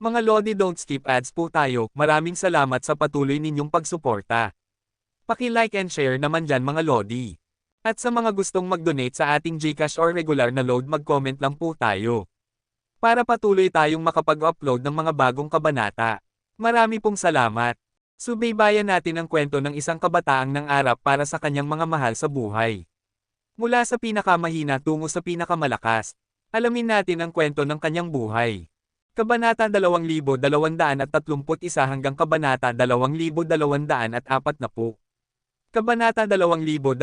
Mga Lodi, don't skip ads po tayo. Maraming salamat sa patuloy ninyong pagsuporta. Paki-like and share naman dyan mga Lodi. At sa mga gustong mag-donate sa ating GCash or regular na load, mag-comment lang po tayo. Para patuloy tayong makapag-upload ng mga bagong kabanata. Marami pong salamat. Subaybayan natin ang kwento ng isang kabataang nangarap para sa kanyang mga mahal sa buhay. Mula sa pinakamahina tungo sa pinakamalakas. Alamin natin ang kwento ng kanyang buhay. Kabanata 2231 hanggang Kabanata 2240. Kabanata 2231.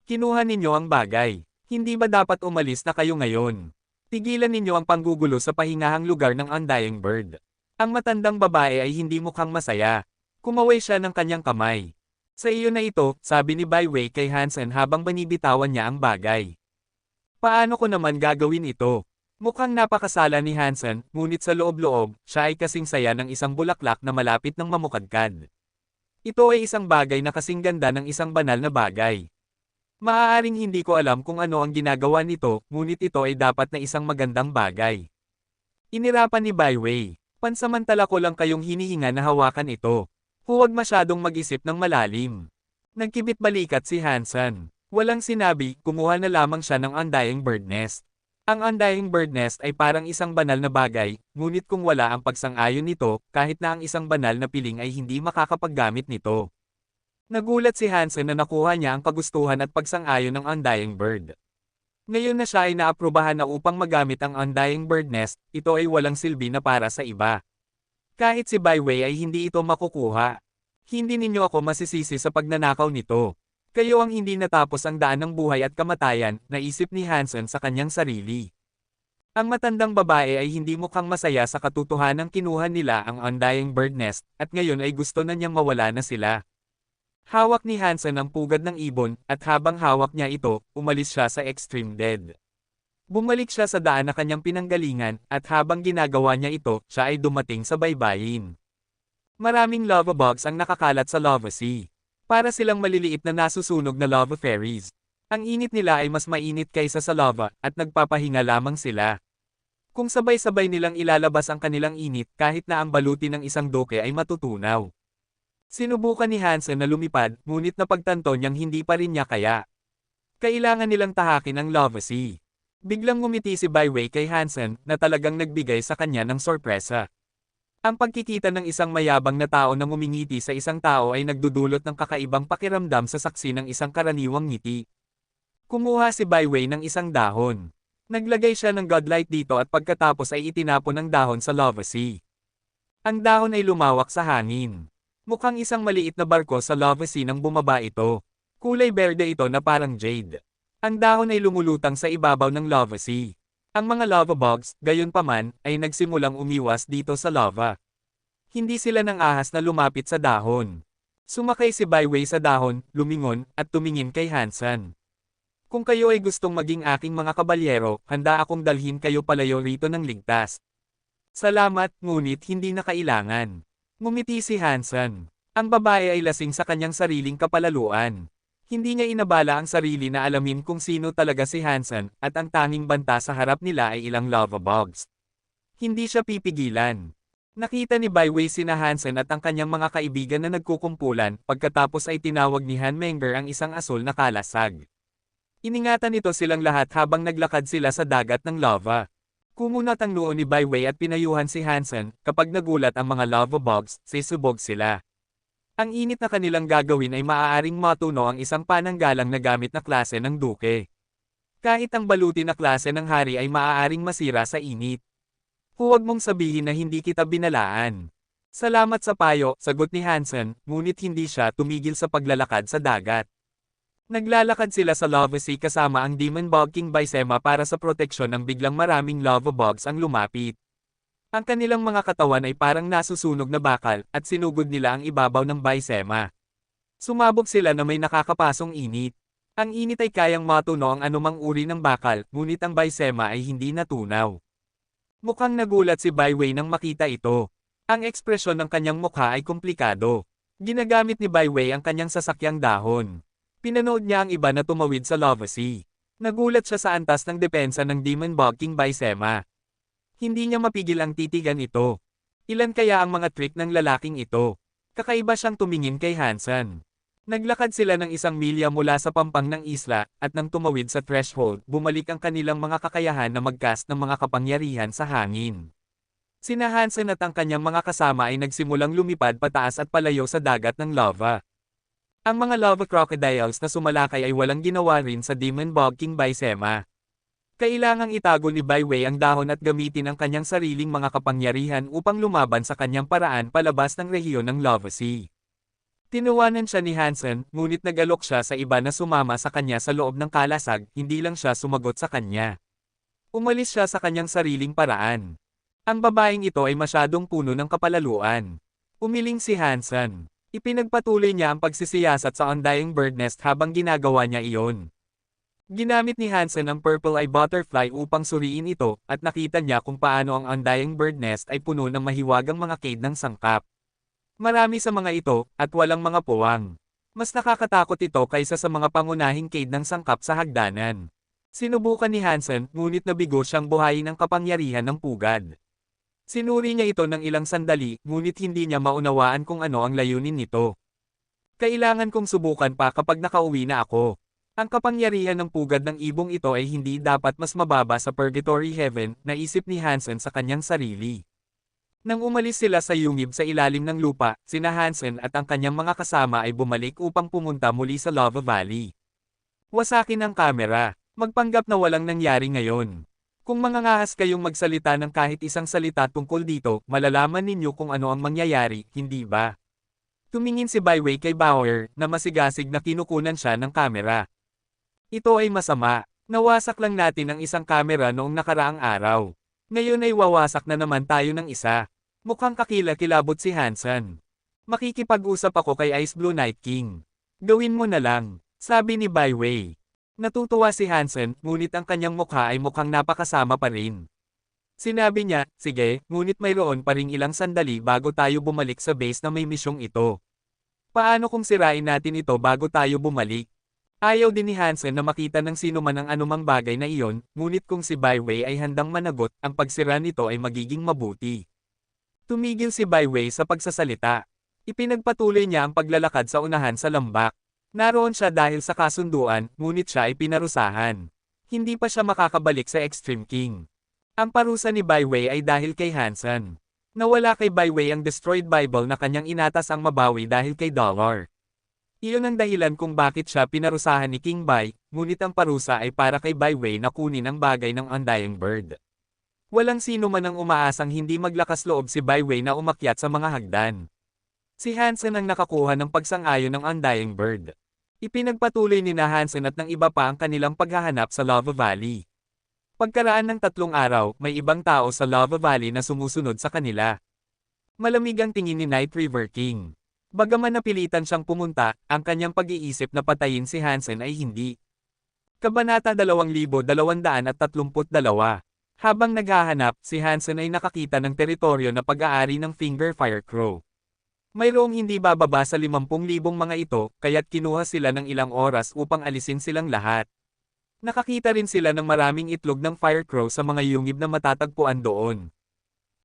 Kinuha ninyo ang bagay. Hindi ba dapat umalis na kayo ngayon? Tigilan ninyo ang panggugulo sa pahingahang lugar ng Undying Bird. Ang matandang babae ay hindi mukhang masaya. Kumaway siya ng kanyang kamay. Sa iyo na ito, sabi ni Bai Wei kay Hansen habang binibitawan niya ang bagay. Paano ko naman gagawin ito? Mukhang napakasala ni Hansen, ngunit sa loob-loob, siya ay kasing saya ng isang bulaklak na malapit ng mamukadkad. Ito ay isang bagay na kasing ganda ng isang banal na bagay. Maaaring hindi ko alam kung ano ang ginagawa nito, ngunit ito ay dapat na isang magandang bagay. Inirapan ni Bai Wei. Pansamantala ko lang kayong hinihinga na hawakan ito. Huwag masyadong mag-isip ng malalim. Nagkibit balikat si Hansen. Walang sinabi, kumuha na lamang siya ng Undying Bird Nest. Ang Undying Bird Nest ay parang isang banal na bagay, ngunit kung wala ang pagsang-ayon nito, kahit na ang isang banal na piling ay hindi makakapaggamit nito. Nagulat si Hansen na nakuha niya ang kagustuhan at pagsang-ayon ng Undying Bird. Ngayon na siya ay naaprubahan na upang magamit ang Undying Bird Nest, ito ay walang silbi na para sa iba. Kahit si Bai Wei ay hindi ito makukuha. Hindi ninyo ako masisisi sa pagnanakaw nito. Kayo ang hindi natapos ang daan ng buhay at kamatayan, naisip ni Hansen sa kanyang sarili. Ang matandang babae ay hindi mukhang masaya sa katotohanang kinuha nila ang Undying Bird Nest, at ngayon ay gusto na niyang mawala na sila. Hawak ni Hansen ang pugad ng ibon, at habang hawak niya ito, umalis siya sa Extreme Dead. Bumalik siya sa daan na kanyang pinanggalingan, at habang ginagawa niya ito, siya ay dumating sa baybayin. Maraming lava bugs ang nakakalat sa lava sea. Para silang maliliit na nasusunog na lava fairies. Ang init nila ay mas mainit kaysa sa lava, at nagpapahinga lamang sila. Kung sabay-sabay nilang ilalabas ang kanilang init kahit na ang baluti ng isang doke ay matutunaw. Sinubukan ni Hansen na lumipad, ngunit napagtanto niyang hindi pa rin niya kaya. Kailangan nilang tahakin ang lava sea. Biglang ngumiti si Bai Wei kay Hansen, na talagang nagbigay sa kanya ng sorpresa. Ang pagkikita ng isang mayabang na tao na ngumingiti sa isang tao ay nagdudulot ng kakaibang pakiramdam sa saksi ng isang karaniwang ngiti. Kumuha si Bai Wei ng isang dahon. Naglagay siya ng godlight dito at pagkatapos ay itinapon ang dahon sa lava sea. Ang dahon ay lumawak sa hangin. Mukhang isang maliit na barko sa lava sea nang bumaba ito. Kulay berde ito na parang jade. Ang dahon ay lumulutang sa ibabaw ng lava sea. Ang mga lava bugs, gayunpaman, ay nagsimulang umiwas dito sa lava. Hindi sila nang ahas na lumapit sa dahon. Sumakay si Bai Wei sa dahon, lumingon, at tumingin kay Hansen. Kung kayo ay gustong maging aking mga kabalyero, handa akong dalhin kayo palayo rito ng ligtas. Salamat, ngunit hindi na kailangan. Ngumiti si Hansen. Ang babae ay lasing sa kanyang sariling kapalaluan. Hindi niya inabala ang sarili na alamin kung sino talaga si Hansen, at ang tanging banta sa harap nila ay ilang lava bugs. Hindi siya pipigilan. Nakita ni Bai Wei sina Hansen at ang kanyang mga kaibigan na nagkukumpulan, pagkatapos ay tinawag ni Han Menger ang isang asul na kalasag. Iningatan nito silang lahat habang naglakad sila sa dagat ng lava. Kumunat ang noo ni Bai Wei at pinayuhan si Hansen, kapag nagulat ang mga lava bugs, sisubog sila. Ang init na kanilang gagawin ay maaaring matuno ang isang pananggalang na gamit na klase ng duke. Kahit ang baluti na klase ng hari ay maaaring masira sa init. Huwag mong sabihin na hindi kita binalaan. Salamat sa payo, sagot ni Hansen, ngunit hindi siya tumigil sa paglalakad sa dagat. Naglalakad sila sa lava sea kasama ang Demon Bog King Baisema para sa proteksyon ng biglang maraming lava bugs ang lumapit. Ang kanilang mga katawan ay parang nasusunog na bakal, at sinugod nila ang ibabaw ng Baisema. Sumabog sila na may nakakapasong init. Ang init ay kayang matuno ang anumang uri ng bakal, ngunit ang Baisema ay hindi natunaw. Mukhang nagulat si Bai Wei nang makita ito. Ang ekspresyon ng kanyang mukha ay komplikado. Ginagamit ni Bai Wei ang kanyang sasakyang dahon. Pinanood niya ang iba na tumawid sa lava sea. Nagulat siya sa antas ng depensa ng Demon Bog King Baisema. Hindi niya mapigil ang titigan ito. Ilan kaya ang mga trick ng lalaking ito? Kakaiba siyang tumingin kay Hansen. Naglakad sila ng 1 milya mula sa pampang ng isla, at nang tumawid sa threshold, bumalik ang kanilang mga kakayahan na mag-cast ng mga kapangyarihan sa hangin. Sina Hansen at ang kanyang mga kasama ay nagsimulang lumipad pataas at palayo sa dagat ng lava. Ang mga lava crocodiles na sumalakay ay walang ginawa rin sa Demon Bog King Baisema. Kailangang itago ni Baiwei ang dahon at gamitin ang kanyang sariling mga kapangyarihan upang lumaban sa kanyang paraan palabas ng rehiyon ng Lava Sea. Tinuwanan siya ni Hansen, ngunit nag-alok siya sa iba na sumama sa kanya sa loob ng kalasag, hindi lang siya sumagot sa kanya. Umalis siya sa kanyang sariling paraan. Ang babaeng ito ay masyadong puno ng kapalaluan. Umiling si Hansen. Ipinagpatuloy niya ang pagsisiyasat sa Undying Bird Nest habang ginagawa niya iyon. Ginamit ni Hansen ang Purple Eye Butterfly upang suriin ito, at nakita niya kung paano ang Undying Bird Nest ay puno ng mahiwagang mga cade ng sangkap. Marami sa mga ito, at walang mga puwang. Mas nakakatakot ito kaysa sa mga pangunahing cade ng sangkap sa hagdanan. Sinubukan ni Hansen, ngunit nabigo siyang buhayin ang kapangyarihan ng pugad. Sinuri niya ito ng ilang sandali, ngunit hindi niya maunawaan kung ano ang layunin nito. Kailangan kong subukan pa kapag nakauwi na ako. Ang kapangyarihan ng pugad ng ibong ito ay hindi dapat mas mababa sa Purgatory Heaven, naisip ni Hansen sa kanyang sarili. Nang umalis sila sa yungib sa ilalim ng lupa, sina Hansen at ang kanyang mga kasama ay bumalik upang pumunta muli sa Lava Valley. Wasakin ang kamera. Magpanggap na walang nangyari ngayon. Kung mangangahas kayong magsalita ng kahit isang salita tungkol dito, malalaman ninyo kung ano ang mangyayari, hindi ba? Tumingin si Baiwei kay Bauer, na masigasig na kinukunan siya ng kamera. Ito ay masama. Nawasak lang natin ang isang kamera noong nakaraang araw. Ngayon ay wawasak na naman tayo ng isa. Mukhang kakila-kilabot si Hansen. Makikipag-usap ako kay Ice Blue Night King. Gawin mo na lang, sabi ni Baiwei. Natutuwa si Hansen, ngunit ang kanyang mukha ay mukhang napakasama pa rin. Sinabi niya, sige, ngunit mayroon pa ring ilang sandali bago tayo bumalik sa base na may misyong ito. Paano kung sirain natin ito bago tayo bumalik? Ayaw din ni Hansen na makita ng sino man ang anumang bagay na iyon, ngunit kung si Baiwei ay handang managot, ang pagsira nito ay magiging mabuti. Tumigil si Baiwei sa pagsasalita. Ipinagpatuloy niya ang paglalakad sa unahan sa lambak. Naroon siya dahil sa kasunduan, ngunit siya ay pinarusahan. Hindi pa siya makakabalik sa Extreme King. Ang parusa ni Baiwei ay dahil kay Hansen. Nawala kay Baiwei ang destroyed Bible na kanyang inatas ang mabawi dahil kay Dollar. Iyon ang dahilan kung bakit siya pinarusahan ni King Bai, ngunit ang parusa ay para kay Baiwei na kunin ang bagay ng Undying Bird. Walang sino man ang umaasang hindi maglakas loob si Baiwei na umakyat sa mga hagdan. Si Hansen ang nakakuha ng pagsang-ayon ng Undying Bird. Ipinagpatuloy ni na Hansen at ng iba pa ang kanilang paghahanap sa Lava Valley. Pagkaraan ng 3 araw, may ibang tao sa Lava Valley na sumusunod sa kanila. Malamig ang tingin ni Night River King. Bagaman napilitan siyang pumunta, ang kanyang pag-iisip na patayin si Hansen ay hindi. Kabanata 2232. Habang naghahanap, si Hansen ay nakakita ng teritoryo na pag-aari ng Finger Fire Crow. Mayroong hindi bababa sa 50,000 mga ito, kaya't kinuha sila ng ilang oras upang alisin silang lahat. Nakakita rin sila ng maraming itlog ng Fire Crow sa mga yungib na matatagpuan doon.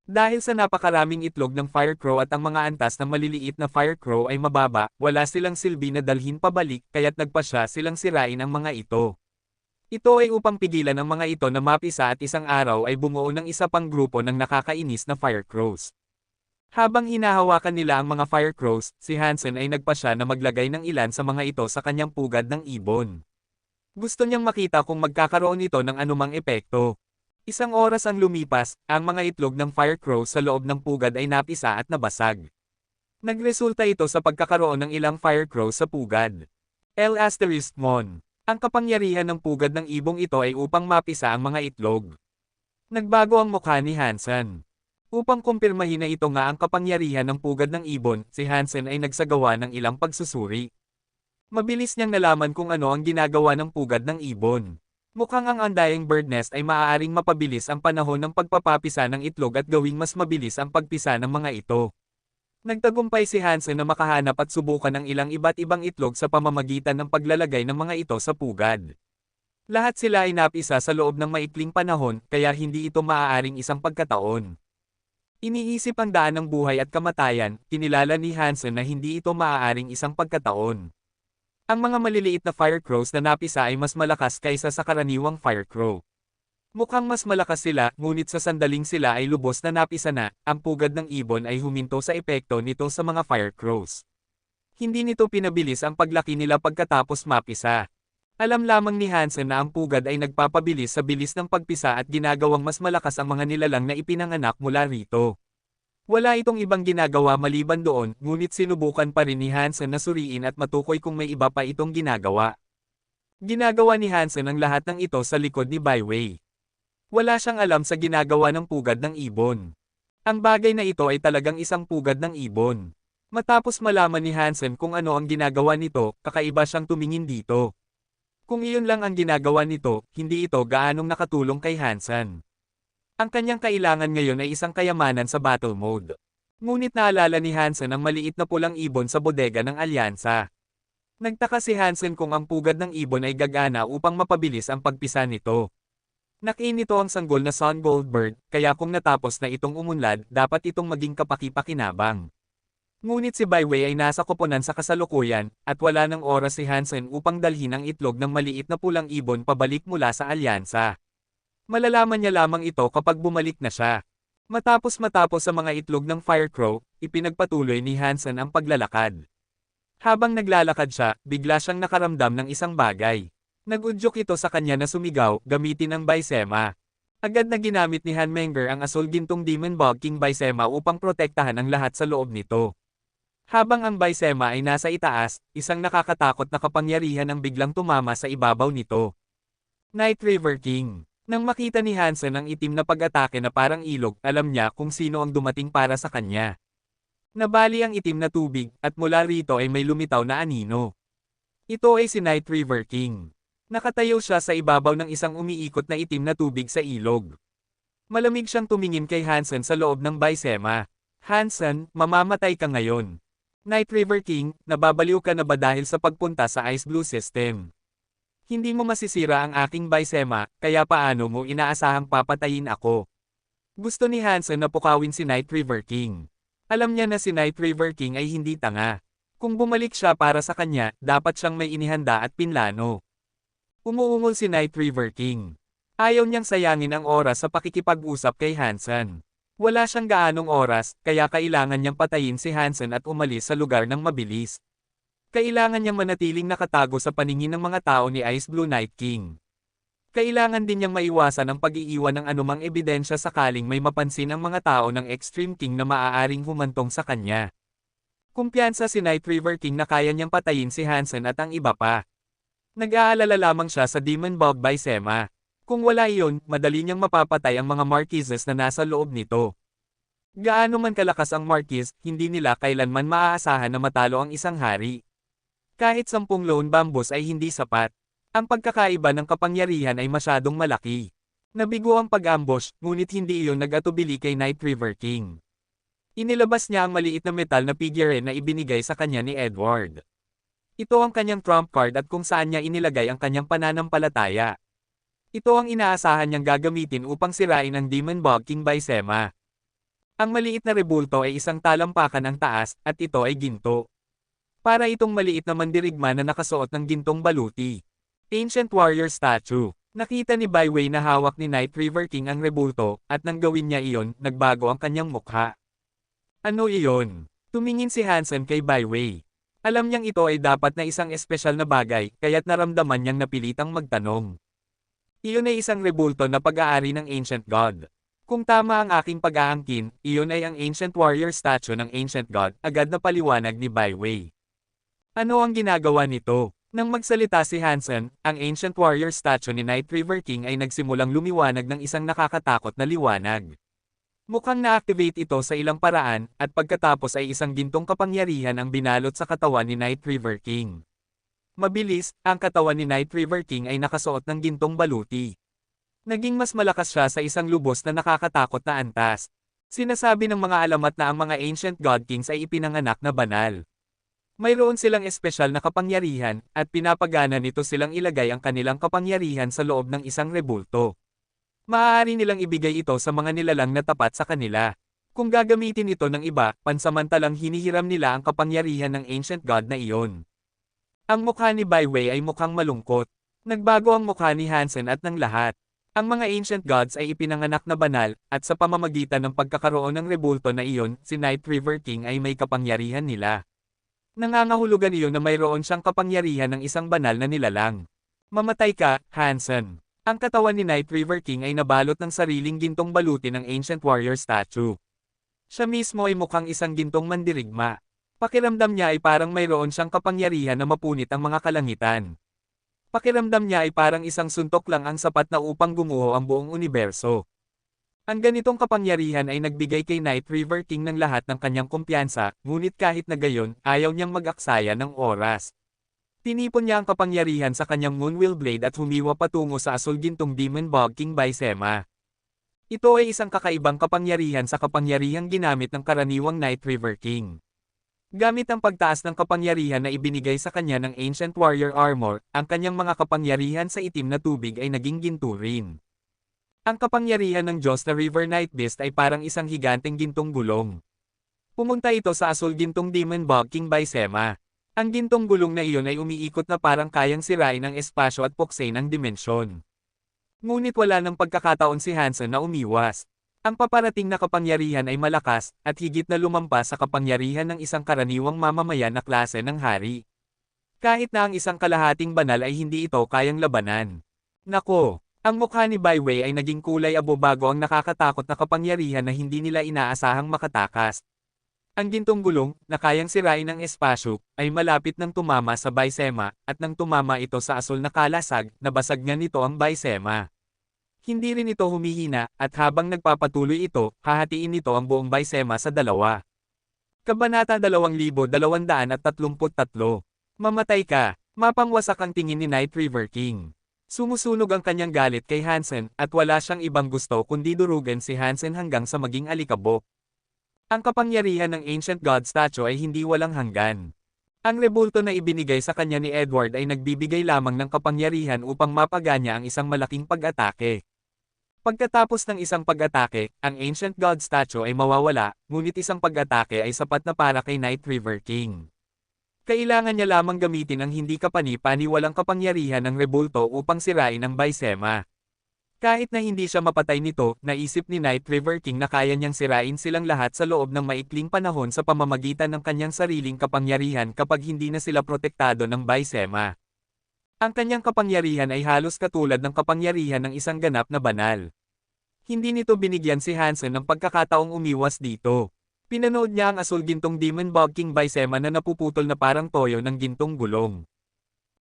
Dahil sa napakaraming itlog ng Fire Crow at ang mga antas ng maliliit na Fire Crow ay mababa, wala silang silbi na dalhin pabalik, kaya't nagpasya silang sirain ang mga ito. Ito ay upang pigilan ang mga ito na mapisa at isang araw ay bumuo ng isa pang grupo ng nakakainis na Fire Crows. Habang hinahawakan nila ang mga Fire Crows, si Hansen ay nagpasya na maglagay ng ilan sa mga ito sa kanyang pugad ng ibon. Gusto niyang makita kung magkakaroon ito ng anumang epekto. Isang oras ang lumipas, ang mga itlog ng Fire Crow sa loob ng pugad ay napisa at nabasag. Nagresulta ito sa pagkakaroon ng ilang Fire Crow sa pugad. Mon. Ang kapangyarihan ng pugad ng ibong ito ay upang mapisa ang mga itlog. Nagbago ang mukha ni Hansen. Upang kumpirmahin na ito nga ang kapangyarihan ng pugad ng ibon, si Hansen ay nagsagawa ng ilang pagsusuri. Mabilis niyang nalaman kung ano ang ginagawa ng pugad ng ibon. Mukhang ang Undying Bird Nest ay maaaring mapabilis ang panahon ng pagpapapisa ng itlog at gawing mas mabilis ang pagpisa ng mga ito. Nagtagumpay si Hansen na makahanap at subukan ng ilang iba't ibang itlog sa pamamagitan ng paglalagay ng mga ito sa pugad. Lahat sila ay napisa sa loob ng maikling panahon, kaya hindi ito maaaring isang pagkataon. Iniisip ang daan ng buhay at kamatayan, kinilala ni Hansen na hindi ito maaaring isang pagkataon. Ang mga maliliit na firecrows na napisa ay mas malakas kaysa sa karaniwang firecrow. Mukhang mas malakas sila, ngunit sa sandaling sila ay lubos na napisa na, ang pugad ng ibon ay huminto sa epekto nito sa mga firecrows. Hindi nito pinabilis ang paglaki nila pagkatapos mapisa. Alam lamang ni Hansen na ang pugad ay nagpapabilis sa bilis ng pagpisa at ginagawang mas malakas ang mga nilalang na ipinanganak mula rito. Wala itong ibang ginagawa maliban doon, ngunit sinubukan pa rin ni Hansen na suriin at matukoy kung may iba pa itong ginagawa. Ginagawa ni Hansen ang lahat ng ito sa likod ni Baiwei. Wala siyang alam sa ginagawa ng pugad ng ibon. Ang bagay na ito ay talagang isang pugad ng ibon. Matapos malaman ni Hansen kung ano ang ginagawa nito, kakaiba siyang tumingin dito. Kung iyon lang ang ginagawa nito, hindi ito gaanong nakatulong kay Hansen. Ang kanyang kailangan ngayon ay isang kayamanan sa battle mode. Ngunit naalala ni Hansen ang maliit na pulang ibon sa bodega ng alyansa. Nagtaka si Hansen kung ang pugad ng ibon ay gagana upang mapabilis ang pagpisa nito. Nakiinito ang sanggol na Sun Goldbird, kaya kung natapos na itong umunlad, dapat itong maging kapaki-pakinabang. Ngunit si Baiwei ay nasa koponan sa kasalukuyan, at wala ng oras si Hansen upang dalhin ang itlog ng maliit na pulang ibon pabalik mula sa alyansa. Malalaman niya lamang ito kapag bumalik na siya. Matapos sa mga itlog ng Firecrow, ipinagpatuloy ni Hansen ang paglalakad. Habang naglalakad siya, bigla siyang nakaramdam ng isang bagay. Nag-udyok ito sa kanya na sumigaw, gamitin ang Baisema. Agad na ginamit ni Hanmenger ang Asul Gintong Demon Bog King Baisema upang protektahan ang lahat sa loob nito. Habang ang Baisema ay nasa itaas, isang nakakatakot na kapangyarihan ang biglang tumama sa ibabaw nito. Night River King. Nang makita ni Hansen ang itim na pag-atake na parang ilog, alam niya kung sino ang dumating para sa kanya. Nabali ang itim na tubig, at mula rito ay may lumitaw na anino. Ito ay si Night River King. Nakatayo siya sa ibabaw ng isang umiikot na itim na tubig sa ilog. Malamig siyang tumingin kay Hansen sa loob ng Baisema. Hansen, mamamatay ka ngayon. Night River King, nababaliw ka na ba dahil sa pagpunta sa Ice Blue System? Hindi mo masisira ang aking Baisema, kaya paano mo inaasahang papatayin ako? Gusto ni Hansen na pukawin si Night River King. Alam niya na si Night River King ay hindi tanga. Kung bumalik siya para sa kanya, dapat siyang may inihanda at pinlano. Umuungol si Night River King. Ayaw niyang sayangin ang oras sa pakikipag-usap kay Hansen. Wala siyang gaanong oras, kaya kailangan niyang patayin si Hansen at umalis sa lugar ng mabilis. Kailangan niyang manatiling nakatago sa paningin ng mga tao ni Ice Blue Night King. Kailangan din niyang maiwasan ang pag-iiwan ng anumang ebidensya sakaling may mapansin ang mga tao ng Extreme King na maaaring humantong sa kanya. Kumpiyansa si Night River King na kaya niyang patayin si Hansen at ang iba pa. Nag-aalala lamang siya sa Demon Bog Baisema. Kung wala iyon, madali niyang mapapatay ang mga Marquises na nasa loob nito. Gaano man kalakas ang Marquis, hindi nila kailanman maaasahan na matalo ang isang hari. Kahit 10 lone bamboos ay hindi sapat. Ang pagkakaiba ng kapangyarihan ay masyadong malaki. Nabigo ang pag-ambush, ngunit hindi iyon nag-atubili kay Night River King. Inilabas niya ang maliit na metal na figure na ibinigay sa kanya ni Edward. Ito ang kanyang trump card at kung saan niya inilagay ang kanyang pananampalataya. Ito ang inaasahan niyang gagamitin upang sirain ang Demon Bog King Baisema. Ang maliit na rebulto ay isang talampakan ang taas, at ito ay ginto. Para itong maliit na mandirigma na nakasuot ng gintong baluti. Ancient Warrior Statue. Nakita ni Baiwei na hawak ni Night River King ang rebulto, at nang gawin niya iyon, nagbago ang kanyang mukha. Ano iyon? Tumingin si Hansen kay Baiwei. Alam niyang ito ay dapat na isang espesyal na bagay, kaya't naramdaman niyang napilitang magtanong. Iyon ay isang rebulto na pag-aari ng Ancient God. Kung tama ang aking pag-aangkin, iyon ay ang Ancient Warrior Statue ng Ancient God, agad na paliwanag ni Baiwei. Ano ang ginagawa nito? Nang magsalita si Hansen, ang Ancient Warrior Statue ni Night River King ay nagsimulang lumiwanag ng isang nakakatakot na liwanag. Mukhang na-activate ito sa ilang paraan, at pagkatapos ay isang gintong kapangyarihan ang binalot sa katawan ni Night River King. Mabilis, ang katawan ni Night River King ay nakasuot ng gintong baluti. Naging mas malakas siya sa isang lubos na nakakatakot na antas. Sinasabi ng mga alamat na ang mga Ancient God Kings ay ipinanganak na banal. Mayroon silang espesyal na kapangyarihan, at pinapagana nito silang ilagay ang kanilang kapangyarihan sa loob ng isang rebulto. Maaari nilang ibigay ito sa mga nilalang na tapat sa kanila. Kung gagamitin ito ng iba, pansamantalang hinihiram nila ang kapangyarihan ng ancient god na iyon. Ang mukha ni Baiwei ay mukhang malungkot. Nagbago ang mukha ni Hansen at ng lahat. Ang mga ancient gods ay ipinanganak na banal, at sa pamamagitan ng pagkakaroon ng rebulto na iyon, si Night River King ay may kapangyarihan nila. Nangangahulugan iyon na mayroon siyang kapangyarihan ng isang banal na nilalang. Mamatay ka, Hansen. Ang katawan ni Night River King ay nabalot ng sariling gintong baluti ng ancient warrior statue. Siya mismo ay mukhang isang gintong mandirigma. Pakiramdam niya ay parang mayroon siyang kapangyarihan na mapunit ang mga kalangitan. Pakiramdam niya ay parang isang suntok lang ang sapat na upang gumuho ang buong universo. Ang ganitong kapangyarihan ay nagbigay kay Night River King ng lahat ng kanyang kumpiyansa, ngunit kahit na gayon, ayaw niyang mag-aksaya ng oras. Tinipon niya ang kapangyarihan sa kanyang Moonwheel Blade at humiwa patungo sa asul-gintong Demon Bog King Baisema. Ito ay isang kakaibang kapangyarihan sa kapangyarihang ginamit ng karaniwang Night River King. Gamit ang pagtaas ng kapangyarihan na ibinigay sa kanya ng Ancient Warrior Armor, ang kanyang mga kapangyarihan sa itim na tubig ay naging ginto rin. Ang kapangyarihan ng Diyos na River Night Beast ay parang isang higanteng gintong gulong. Pumunta ito sa asul-gintong Demon Bog King Baisema. Ang gintong gulong na iyon ay umiikot na parang kayang sirain ang espasyo at puksain ang dimensyon. Ngunit wala ng pagkakataon si Hansen na umiwas. Ang paparating na kapangyarihan ay malakas, at higit na lumampas sa kapangyarihan ng isang karaniwang mamamayan na klase ng hari. Kahit na ang isang kalahating banal ay hindi ito kayang labanan. Nako, ang mukha ni Baiwei ay naging kulay abo bago ang nakakatakot na kapangyarihan na hindi nila inaasahang makatakas. Ang gintong gulong, na kayang sirain ang espasyo, ay malapit nang tumama sa Baisema, at nang tumama ito sa asul na kalasag, nabasag nga nito ang Baisema. Hindi rin ito humihina, at habang nagpapatuloy ito, hahatiin nito ang buong Baisema sa dalawa. Kabanata 2233. Mamatay ka, mapangwasak ang tingin ni Night River King. Sumusunog ang kanyang galit kay Hansen, at wala siyang ibang gusto kundi durugan si Hansen hanggang sa maging alikabok. Ang kapangyarihan ng Ancient God statue ay hindi walang hanggan. Ang rebulto na ibinigay sa kanya ni Edward ay nagbibigay lamang ng kapangyarihan upang mapaganya ang isang malaking pag-atake. Pagkatapos ng isang pag-atake, ang Ancient God statue ay mawawala, ngunit isang pag-atake ay sapat na para kay Night River King. Kailangan niya lamang gamitin ang hindi kapani-paniwalang kapangyarihan ng rebulto upang sirain ang Baisema. Kahit na hindi siya mapatay nito, naisip ni Night River King na kaya niyang sirain silang lahat sa loob ng maikling panahon sa pamamagitan ng kanyang sariling kapangyarihan kapag hindi na sila protektado ng Baisema. Ang kanyang kapangyarihan ay halos katulad ng kapangyarihan ng isang ganap na banal. Hindi nito binigyan si Hansen ng pagkakataong umiwas dito. Pinanood niya ang asul-gintong Demon Bog King Baisema na napuputol na parang toyo ng gintong gulong.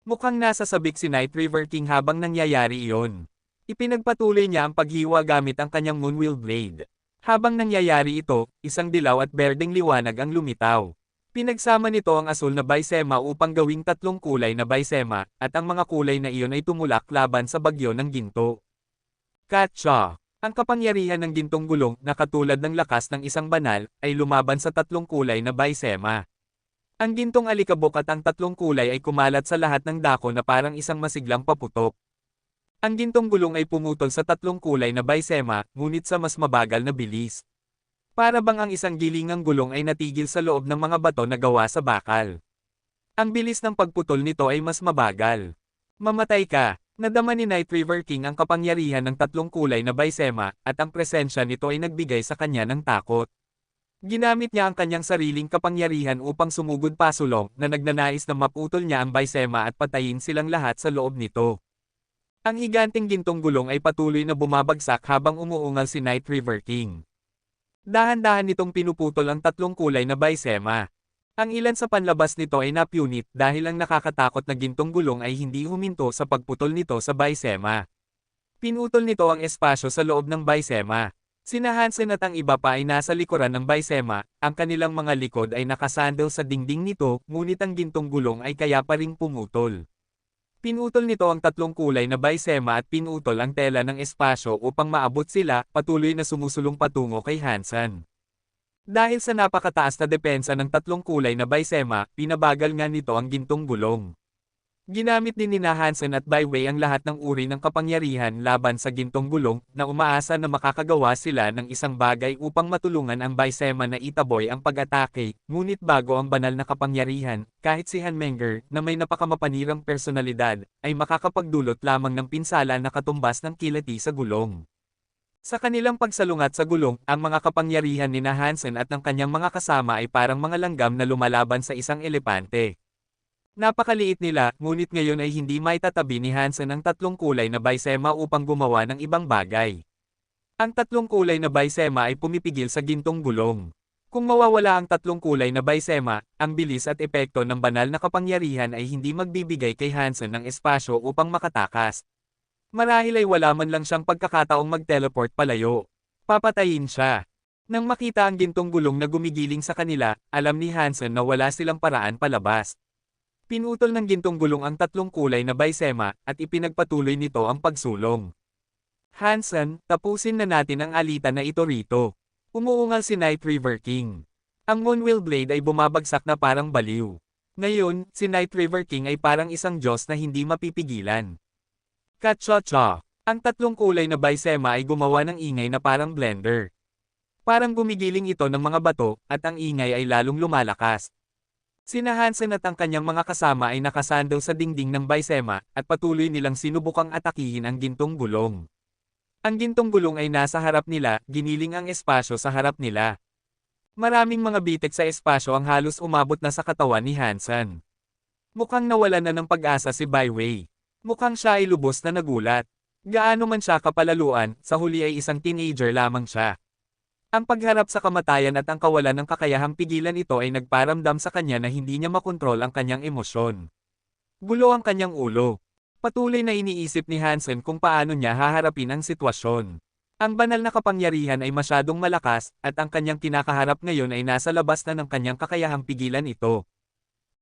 Mukhang nasasabik si Night River King habang nangyayari iyon. Ipinagpatuloy niya ang paghiwa gamit ang kanyang Moonwheel Blade. Habang nangyayari ito, isang dilaw at berdeng liwanag ang lumitaw. Pinagsama nito ang asul na Baisema upang gawing tatlong kulay na Baisema, at ang mga kulay na iyon ay tumulak laban sa bagyo ng ginto. Katsa! Ang kapangyarihan ng gintong gulong, na katulad ng lakas ng isang banal, ay lumaban sa tatlong kulay na Baisema. Ang gintong alikabok at ang tatlong kulay ay kumalat sa lahat ng dako na parang isang masiglang paputok. Ang gintong gulong ay pumutol sa tatlong kulay na Baisema, ngunit sa mas mabagal na bilis. Para bang ang isang gilingang gulong ay natigil sa loob ng mga bato na gawa sa bakal. Ang bilis ng pagputol nito ay mas mabagal. Mamatay ka! Nadama ni Night River King ang kapangyarihan ng tatlong kulay na Baisema, at ang presensya nito ay nagbigay sa kanya ng takot. Ginamit niya ang kanyang sariling kapangyarihan upang sumugod pasulong na nagnanais na maputol niya ang Baisema at patayin silang lahat sa loob nito. Ang higanteng gintong gulong ay patuloy na bumabagsak habang umuungal si Night River King. Dahan-dahan nitong pinuputol ang tatlong kulay na Baisema. Ang ilan sa panlabas nito ay napunit dahil ang nakakatakot na gintong gulong ay hindi huminto sa pagputol nito sa Baisema. Pinutol nito ang espasyo sa loob ng Baisema. Sina Hansen at ang iba pa ay nasa likuran ng Baisema, ang kanilang mga likod ay nakasandal sa dingding nito, ngunit ang gintong gulong ay kaya pa ring pumutol. Pinutol nito ang tatlong kulay na Baisema at pinutol ang tela ng espasyo upang maabot sila, patuloy na sumusulong patungo kay Hansen. Dahil sa napakataas na depensa ng tatlong kulay na Baisema, pinabagal nga nito ang gintong gulong. Ginamit din ni Hansen at Baiwei ang lahat ng uri ng kapangyarihan laban sa gintong gulong na umaasa na makakagawa sila ng isang bagay upang matulungan ang Baisema na itaboy ang pag-atake, ngunit bago ang banal na kapangyarihan, kahit si Hanmenger, na may napakamapanirang personalidad, ay makakapagdulot lamang ng pinsala na katumbas ng kilati sa gulong. Sa kanilang pagsalungat sa gulong, ang mga kapangyarihan ni Hansen at ng kanyang mga kasama ay parang mga langgam na lumalaban sa isang elepante. Napakaliit nila, ngunit ngayon ay hindi maitatabi ni Hansen ang tatlong kulay na Baisema upang gumawa ng ibang bagay. Ang tatlong kulay na Baisema ay pumipigil sa gintong gulong. Kung mawawala ang tatlong kulay na Baisema, ang bilis at epekto ng banal na kapangyarihan ay hindi magbibigay kay Hansen ng espasyo upang makatakas. Marahil ay wala man lang siyang pagkakataong mag-teleport palayo. Papatayin siya. Nang makita ang gintong gulong na gumigiling sa kanila, alam ni Hansen na wala silang paraan palabas. Pinutol ng gintong gulong ang tatlong kulay na Baisema, at ipinagpatuloy nito ang pagsulong. Hansen, tapusin na natin ang alitan na ito rito. Umuungal si Night River King. Ang Moonwheel Blade ay bumabagsak na parang baliw. Ngayon, si Night River King ay parang isang Diyos na hindi mapipigilan. Ka-cha-cha! Ang tatlong kulay na Baisema ay gumawa ng ingay na parang blender. Parang gumigiling ito ng mga bato, at ang ingay ay lalong lumalakas. Sina Hansen at ang kanyang mga kasama ay nakasandaw sa dingding ng Baisema, at patuloy nilang sinubukang atakihin ang gintong gulong. Ang gintong gulong ay nasa harap nila, giniling ang espasyo sa harap nila. Maraming mga bitek sa espasyo ang halos umabot na sa katawan ni Hansen. Mukhang nawalan na ng pag-asa si Baiwei. Mukhang siya ay lubos na nagulat. Gaano man siya kapalaluan, sa huli ay isang teenager lamang siya. Ang pagharap sa kamatayan at ang kawalan ng kakayahang pigilan ito ay nagparamdam sa kanya na hindi niya makontrol ang kanyang emosyon. Gulo ang kanyang ulo. Patuloy na iniisip ni Hansen kung paano niya haharapin ang sitwasyon. Ang banal na kapangyarihan ay masyadong malakas, at ang kanyang kinakaharap ngayon ay nasa labas na ng kanyang kakayahang pigilan ito.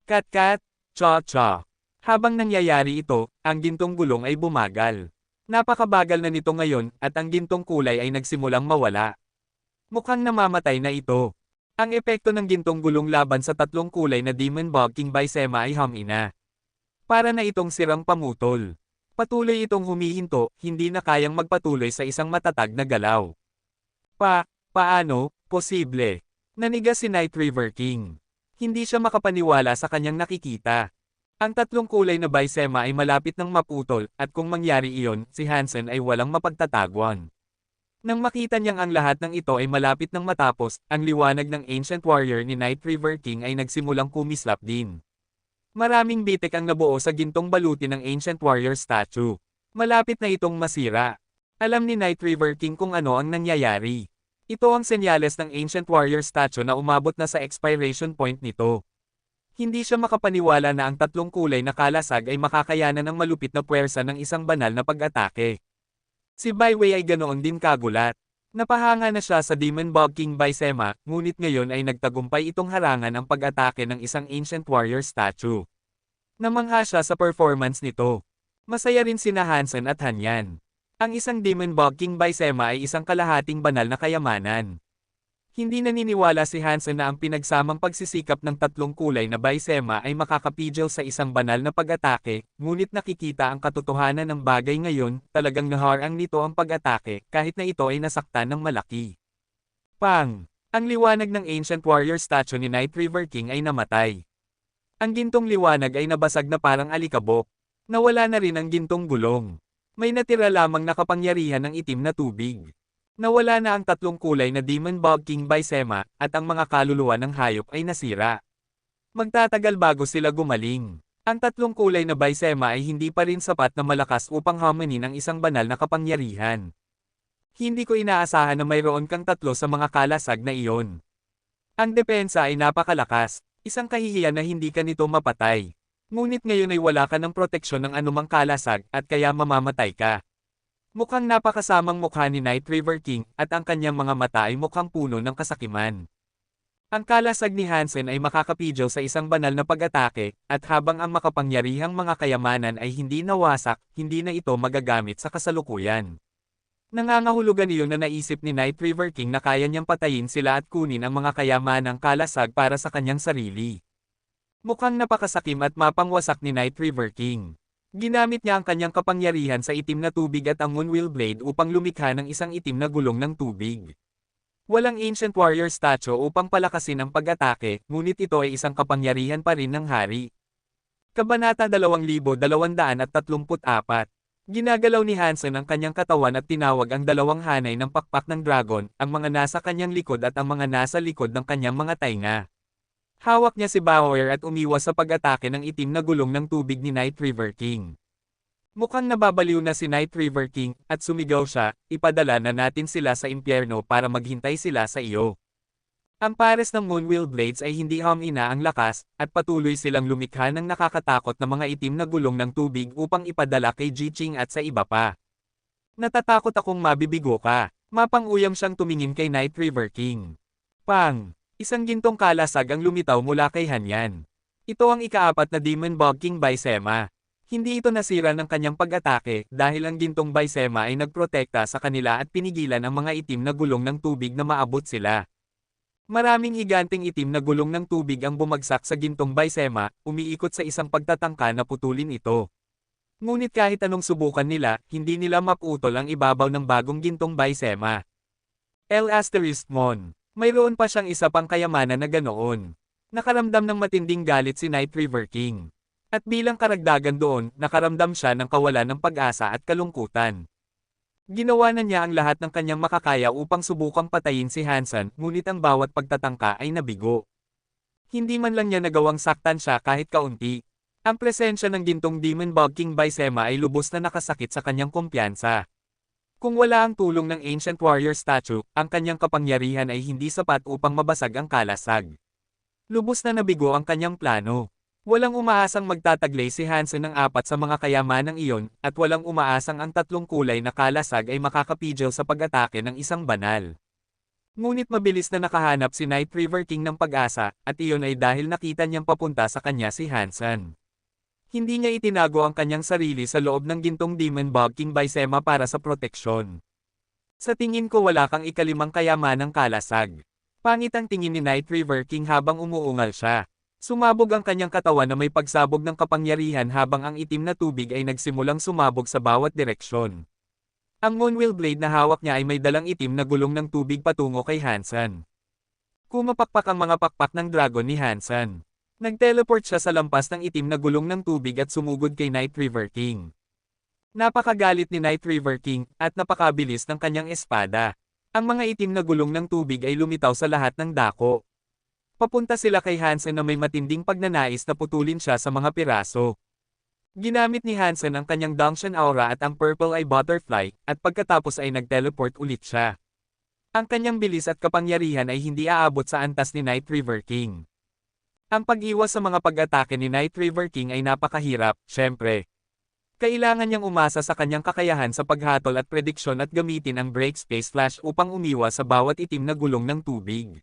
Kat-kat, cha-cha. Habang nangyayari ito, ang gintong gulong ay bumagal. Napakabagal na nito ngayon, at ang gintong kulay ay nagsimulang mawala. Mukhang namamatay na ito. Ang epekto ng gintong gulong laban sa tatlong kulay na Demon Bog King Baisema ay hamina. Para na itong sirang pamutol. Patuloy itong humihinto, hindi na kayang magpatuloy sa isang matatag na galaw. Paano, posible? Nanigas si Night River King. Hindi siya makapaniwala sa kanyang nakikita. Ang tatlong kulay na Baisema ay malapit ng maputol, at kung mangyari iyon, si Hansen ay walang mapagtatagwan. Nang makita niyang ang lahat ng ito ay malapit ng matapos, ang liwanag ng Ancient Warrior ni Night River King ay nagsimulang kumislap din. Maraming bitek ang nabuo sa gintong baluti ng Ancient Warrior statue. Malapit na itong masira. Alam ni Night River King kung ano ang nangyayari. Ito ang senyales ng Ancient Warrior statue na umabot na sa expiration point nito. Hindi siya makapaniwala na ang tatlong kulay na kalasag ay makakayanan ng malupit na puwersa ng isang banal na pag-atake. Si Baiwei ay ganoon din kagulat. Napahanga na siya sa Demon Bog King Baisema, ngunit ngayon ay nagtagumpay itong harangan ang pag-atake ng isang Ancient Warrior statue. Namangha siya sa performance nito. Masaya rin sina Hansen at Hanyan. Ang isang Demon Bog King Baisema ay isang kalahating banal na kayamanan. Hindi naniniwala si Hansen na ang pinagsamang pagsisikap ng tatlong kulay na Baisema ay makakapigil sa isang banal na pag-atake, ngunit nakikita ang katotohanan ng bagay ngayon, talagang naharang nito ang pag-atake, kahit na ito ay nasaktan ng malaki. Pang! Ang liwanag ng Ancient Warrior statue ni Night River King ay namatay. Ang gintong liwanag ay nabasag na parang alikabok. Nawala na rin ang gintong gulong. May natira lamang na kapangyarihan ng itim na tubig. Nawala na ang tatlong kulay na Demon Bog King Baisema, at ang mga kaluluwa ng hayop ay nasira. Magtatagal bago sila gumaling. Ang tatlong kulay na Baisema ay hindi pa rin sapat na malakas upang hamanin ang isang banal na kapangyarihan. Hindi ko inaasahan na mayroon kang tatlo sa mga kalasag na iyon. Ang depensa ay napakalakas, isang kahihiyan na hindi ka nito mapatay. Ngunit ngayon ay wala ka ng proteksyon ng anumang kalasag, at kaya mamamatay ka. Mukhang napakasamang mukha ni Night River King, at ang kanyang mga mata ay mukhang puno ng kasakiman. Ang kalasag ni Hansen ay makakapigil sa isang banal na pag-atake, at habang ang makapangyarihang mga kayamanan ay hindi nawasak, hindi na ito magagamit sa kasalukuyan. Nangangahulugan iyon na naisip ni Night River King na kaya niyang patayin sila at kunin ang mga kayamanang kalasag para sa kanyang sarili. Mukhang napakasakim at mapangwasak ni Night River King. Ginamit niya ang kanyang kapangyarihan sa itim na tubig at ang Moonwheel Blade upang lumikha ng isang itim na gulong ng tubig. Walang Ancient Warrior statue upang palakasin ang pag-atake, ngunit ito ay isang kapangyarihan pa rin ng hari. Kabanata 2234. Ginagalaw ni Hansen ang kanyang katawan at tinawag ang dalawang hanay ng pakpak ng dragon, ang mga nasa kanyang likod at ang mga nasa likod ng kanyang mga tainga. Hawak niya si Bauer at umiwas sa pag-atake ng itim na gulong ng tubig ni Night River King. Mukhang nababaliw na si Night River King, at sumigaw siya, ipadala na natin sila sa impyerno para maghintay sila sa iyo. Ang pares ng Moonwheel Blades ay hindi humina ang lakas, at patuloy silang lumikha ng nakakatakot na mga itim na gulong ng tubig upang ipadala kay Jiqing at sa iba pa. Natatakot akong mabibigo ka. Mapang-uyam siyang tumingin kay Night River King. Pang! Isang gintong kalasag ang lumitaw mula kay Hanyan. Ito ang ikaapat na Demon Bog King Baisema. Hindi ito nasira ng kanyang pag-atake dahil ang gintong Baisema ay nagprotekta sa kanila at pinigilan ang mga itim na gulong ng tubig na maabot sila. Maraming higanting itim na gulong ng tubig ang bumagsak sa gintong Baisema, umiikot sa isang pagtatangka na putulin ito. Ngunit kahit anong subukan nila, hindi nila maputol ang ibabaw ng bagong gintong Baisema. Mon. Mayroon pa siyang isa pang kayamanan na ganoon. Nakaramdam ng matinding galit si Night River King. At bilang karagdagan doon, nakaramdam siya ng kawalan ng pag-asa at kalungkutan. Ginawa na niya ang lahat ng kanyang makakaya upang subukang patayin si Hansen, ngunit ang bawat pagtatangka ay nabigo. Hindi man lang niya nagawang saktan siya kahit kaunti. Ang presensya ng gintong Demon Bog King Baisema ay lubos na nakasakit sa kanyang kumpiyansa. Kung wala ang tulong ng Ancient Warrior statue, ang kanyang kapangyarihan ay hindi sapat upang mabasag ang kalasag. Lubos na nabigo ang kanyang plano. Walang umaasang magtataglay si Hansen ng apat sa mga kayamanang iyon, at walang umaasang ang tatlong kulay na kalasag ay makakapigil sa pag-atake ng isang banal. Ngunit mabilis na nakahanap si Night River King ng pag-asa, at iyon ay dahil nakita niyang papunta sa kanya si Hansen. Hindi niya itinago ang kanyang sarili sa loob ng gintong Demon Bog King Baisema para sa proteksyon. Sa tingin ko wala kang ikalimang kayamanang kalasag. Pangit ang tingin ni Night River King habang umuungal siya. Sumabog ang kanyang katawan na may pagsabog ng kapangyarihan habang ang itim na tubig ay nagsimulang sumabog sa bawat direksyon. Ang Moonwheel Blade na hawak niya ay may dalang itim na gulong ng tubig patungo kay Hansen. Kumapakpak ang mga pakpak ng dragon ni Hansen. Nag-teleport siya sa lampas ng itim na gulong ng tubig at sumugod kay Night River King. Napakagalit ni Night River King, at napakabilis ng kanyang espada. Ang mga itim na gulong ng tubig ay lumitaw sa lahat ng dako. Papunta sila kay Hansen na may matinding pagnanais na putulin siya sa mga piraso. Ginamit ni Hansen ang kanyang Dangshan Aura at ang Purple Eye Butterfly, at pagkatapos ay nag-teleport ulit siya. Ang kanyang bilis at kapangyarihan ay hindi aabot sa antas ni Night River King. Ang pag-iwas sa mga pag-atake ni Night River King ay napakahirap, syempre. Kailangan niyang umasa sa kanyang kakayahan sa paghatol at prediksyon at gamitin ang Break Space Flash upang umiwas sa bawat itim na gulong ng tubig.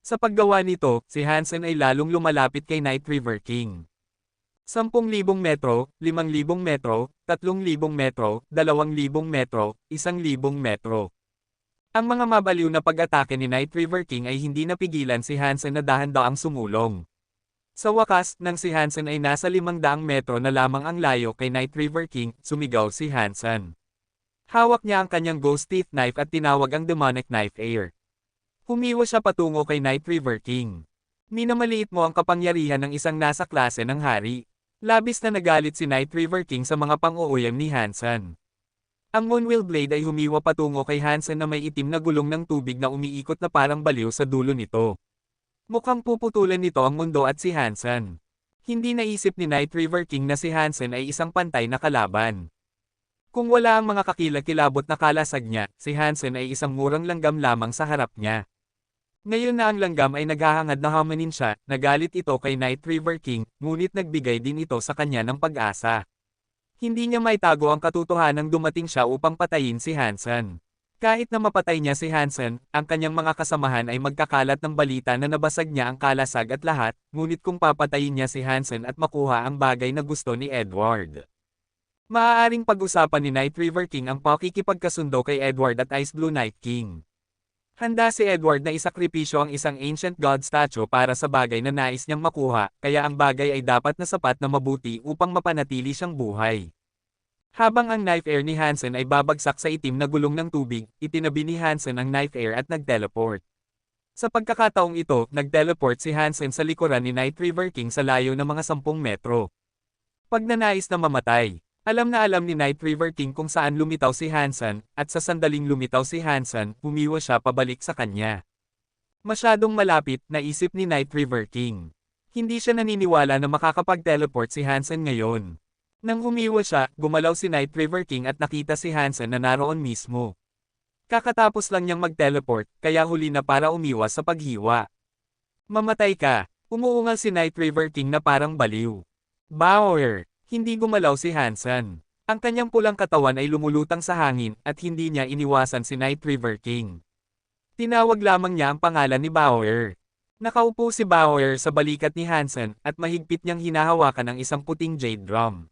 Sa paggawa nito, si Hansen ay lalong lumalapit kay Night River King. 10,000 metro, 5,000 metro, 3,000 metro, 2,000 metro, 1,000 metro. Ang mga mabaliw na pag-atake ni Night River King ay hindi napigilan si Hansen na dahan-daang sumulong. Sa wakas, nang si Hansen ay nasa 500 metro na lamang ang layo kay Night River King, sumigaw si Hansen. Hawak niya ang kanyang Ghost Teeth Knife at tinawag ang Demonic Knife Air. Humiwas siya patungo kay Night River King. Minamaliit mo ang kapangyarihan ng isang nasa klase ng hari. Labis na nagalit si Night River King sa mga pang-uuyam ni Hansen. Ang Moonwheel Blade ay humiwa patungo kay Hansen na may itim na gulong ng tubig na umiikot na parang baliw sa dulo nito. Mukhang puputulan nito ang mundo at si Hansen. Hindi naisip ni Night River King na si Hansen ay isang pantay na kalaban. Kung wala ang mga kakilakilabot na kalasag niya, si Hansen ay isang murang langgam lamang sa harap niya. Ngayon na ang langgam ay naghahangad na hamanin siya, nagalit ito kay Night River King, ngunit nagbigay din ito sa kanya ng pag-asa. Hindi niya maitago ang katotohanang dumating siya upang patayin si Hansen. Kahit na mapatay niya si Hansen, ang kanyang mga kasamahan ay magkakalat ng balita na nabasag niya ang kalasag at lahat, ngunit kung papatayin niya si Hansen at makuha ang bagay na gusto ni Edward. Maaaring pag-usapan ni Night River King ang pakikipagkasundo kay Edward at Ice Blue Night King. Handa si Edward na isakripisyo ang isang ancient god statue para sa bagay na nais niyang makuha, kaya ang bagay ay dapat na sapat na mabuti upang mapanatili siyang buhay. Habang ang knife air ni Hansen ay babagsak sa itim na gulong ng tubig, itinabi ni Hansen ang knife air at nag-teleport. Sa pagkakataong ito, nag-teleport si Hansen sa likuran ni Night River King sa layo ng mga 10 metro. Pag nanais na mamatay, alam na alam ni Night River King kung saan lumitaw si Hansen, at sa sandaling lumitaw si Hansen, humiwas siya pabalik sa kanya. Masyadong malapit, naisip ni Night River King. Hindi siya naniniwala na makakapag-teleport si Hansen ngayon. Nang humiwas siya, gumalaw si Night River King at nakita si Hansen na naroon mismo. Kakatapos lang niyang mag-teleport, kaya huli na para umiwas sa paghiwa. Mamatay ka, umuungal si Night River King na parang baliw. Bauer! Hindi gumalaw si Hansen. Ang kanyang pulang katawan ay lumulutang sa hangin at hindi niya iniwasan si Night River King. Tinawag lamang niya ang pangalan ni Bauer. Nakaupo si Bauer sa balikat ni Hansen at mahigpit niyang hinahawakan ang isang puting jade drum.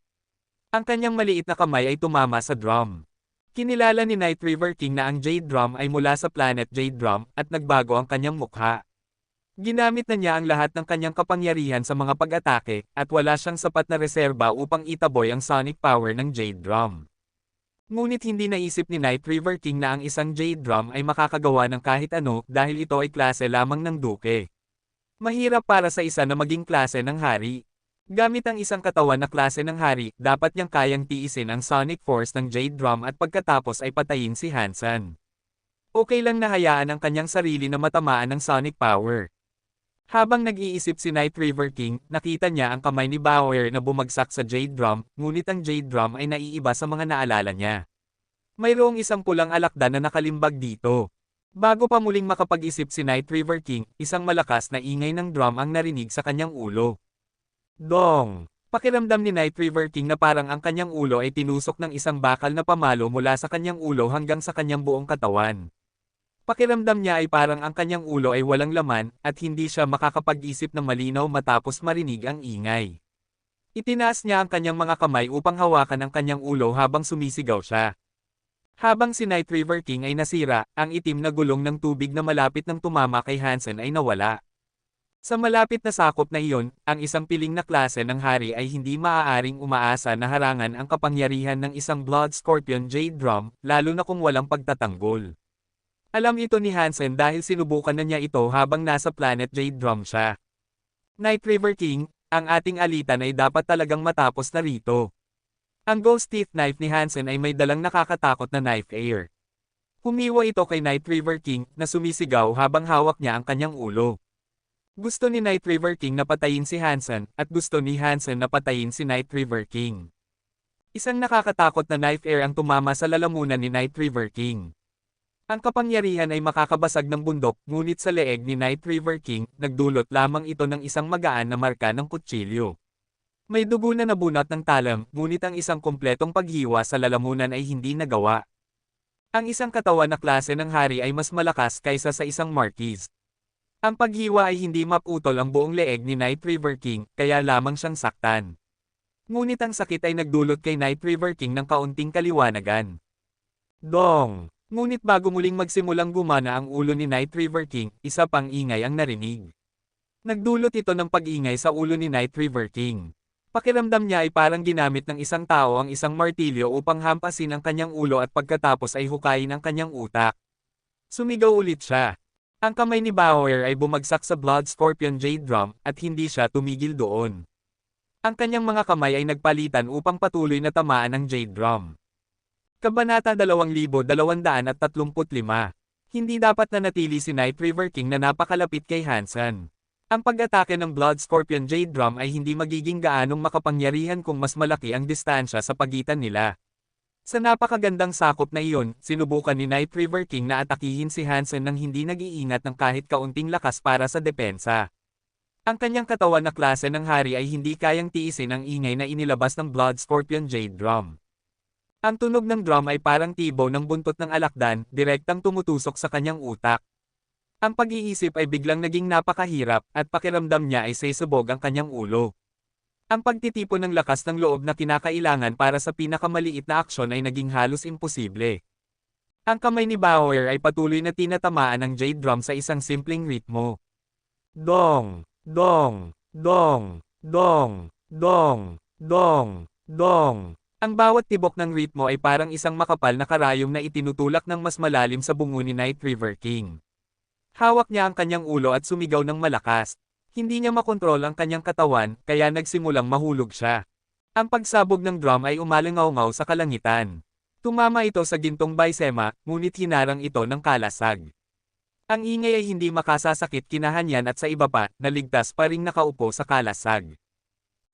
Ang kanyang maliit na kamay ay tumama sa drum. Kinilala ni Night River King na ang jade drum ay mula sa planet Jade Drum at nagbago ang kanyang mukha. Ginamit na niya ang lahat ng kanyang kapangyarihan sa mga pag-atake, at wala siyang sapat na reserba upang itaboy ang sonic power ng Jade Drum. Ngunit hindi naisip ni Night River King na ang isang Jade Drum ay makakagawa ng kahit ano dahil ito ay klase lamang ng duke. Mahirap para sa isa na maging klase ng hari. Gamit ang isang katawan na klase ng hari, dapat niyang kayang tiisin ang sonic force ng Jade Drum at pagkatapos ay patayin si Hansen. Okay lang na hayaan ang kanyang sarili na matamaan ng sonic power. Habang nag-iisip si Night River King, nakita niya ang kamay ni Bauer na bumagsak sa Jade Drum, ngunit ang Jade Drum ay naiiba sa mga naalala niya. Mayroong isang pulang alakdan na nakalimbag dito. Bago pa muling makapag-isip si Night River King, isang malakas na ingay ng drum ang narinig sa kanyang ulo. Dong! Pakiramdam ni Night River King na parang ang kanyang ulo ay tinusok ng isang bakal na pamalo mula sa kanyang ulo hanggang sa kanyang buong katawan. Pakiramdam niya ay parang ang kanyang ulo ay walang laman, at hindi siya makakapag-isip ng malinaw matapos marinig ang ingay. Itinaas niya ang kanyang mga kamay upang hawakan ang kanyang ulo habang sumisigaw siya. Habang si Night River King ay nasira, ang itim na gulong ng tubig na malapit nang tumama kay Hansen ay nawala. Sa malapit na sakop na iyon, ang isang piling na klase ng hari ay hindi maaaring umaasa na harangan ang kapangyarihan ng isang Blood Scorpion Jade Drum, lalo na kung walang pagtatanggol. Alam ito ni Hansen dahil sinubukan na niya ito habang nasa planet Jade Drum siya. Night River King, ang ating alitan ay dapat talagang matapos na rito. Ang Ghost Teeth Knife ni Hansen ay may dalang nakakatakot na knife air. Humiwa ito kay Night River King na sumisigaw habang hawak niya ang kanyang ulo. Gusto ni Night River King na patayin si Hansen, at gusto ni Hansen na patayin si Night River King. Isang nakakatakot na knife air ang tumama sa lalamunan ni Night River King. Ang kapangyarihan ay makakabasag ng bundok, ngunit sa leeg ni Night River King, nagdulot lamang ito ng isang magaan na marka ng kutsilyo. May dugo na nabunot ng talam, ngunit ang isang kumpletong paghiwa sa lalamunan ay hindi nagawa. Ang isang katawan na klase ng hari ay mas malakas kaysa sa isang marquise. Ang paghiwa ay hindi maputol ang buong leeg ni Night River King, kaya lamang siyang saktan. Ngunit ang sakit ay nagdulot kay Night River King ng kaunting kaliwanagan. Dong! Ngunit bago muling magsimulang gumana ang ulo ni Night River King, isa pang ingay ang narinig. Nagdulot ito ng pag-ingay sa ulo ni Night River King. Pakiramdam niya ay parang ginamit ng isang tao ang isang martilyo upang hampasin ang kanyang ulo at pagkatapos ay hukayin ang kanyang utak. Sumigaw ulit siya. Ang kamay ni Bauer ay bumagsak sa Blood Scorpion Jade Drum, at hindi siya tumigil doon. Ang kanyang mga kamay ay nagpalitan upang patuloy na tamaan ang Jade Drum. Kabanata 2235. Hindi dapat nanatili si Night River King na napakalapit kay Hansen. Ang pag-atake ng Blood Scorpion Jade Drum ay hindi magiging gaanong makapangyarihan kung mas malaki ang distansya sa pagitan nila. Sa napakagandang sakop na iyon, sinubukan ni Night River King na atakihin si Hansen nang hindi nag-iingat ng kahit kaunting lakas para sa depensa. Ang kanyang katawan na klase ng hari ay hindi kayang tiisin ang ingay na inilabas ng Blood Scorpion Jade Drum. Ang tunog ng drum ay parang tibo ng buntot ng alakdan, direktang tumutusok sa kanyang utak. Ang pag-iisip ay biglang naging napakahirap, at pakiramdam niya ay sesabog ang kanyang ulo. Ang pagtitipon ng lakas ng loob na kinakailangan para sa pinakamaliit na aksyon ay naging halos imposible. Ang kamay ni Bauer ay patuloy na tinatamaan ng jade drum sa isang simpleng ritmo. Dong, dong, dong, dong, dong, dong, dong. Ang bawat tibok ng ritmo ay parang isang makapal na karayom na itinutulak ng mas malalim sa bungo ni Night River King. Hawak niya ang kanyang ulo at sumigaw ng malakas. Hindi niya makontrol ang kanyang katawan, kaya nagsimulang mahulog siya. Ang pagsabog ng drum ay umalingaw-ngaw sa kalangitan. Tumama ito sa gintong baisema, ngunit hinarang ito ng kalasag. Ang ingay ay hindi makasasakit kinahanyan at sa iba pa, naligtas pa ring nakaupo sa kalasag.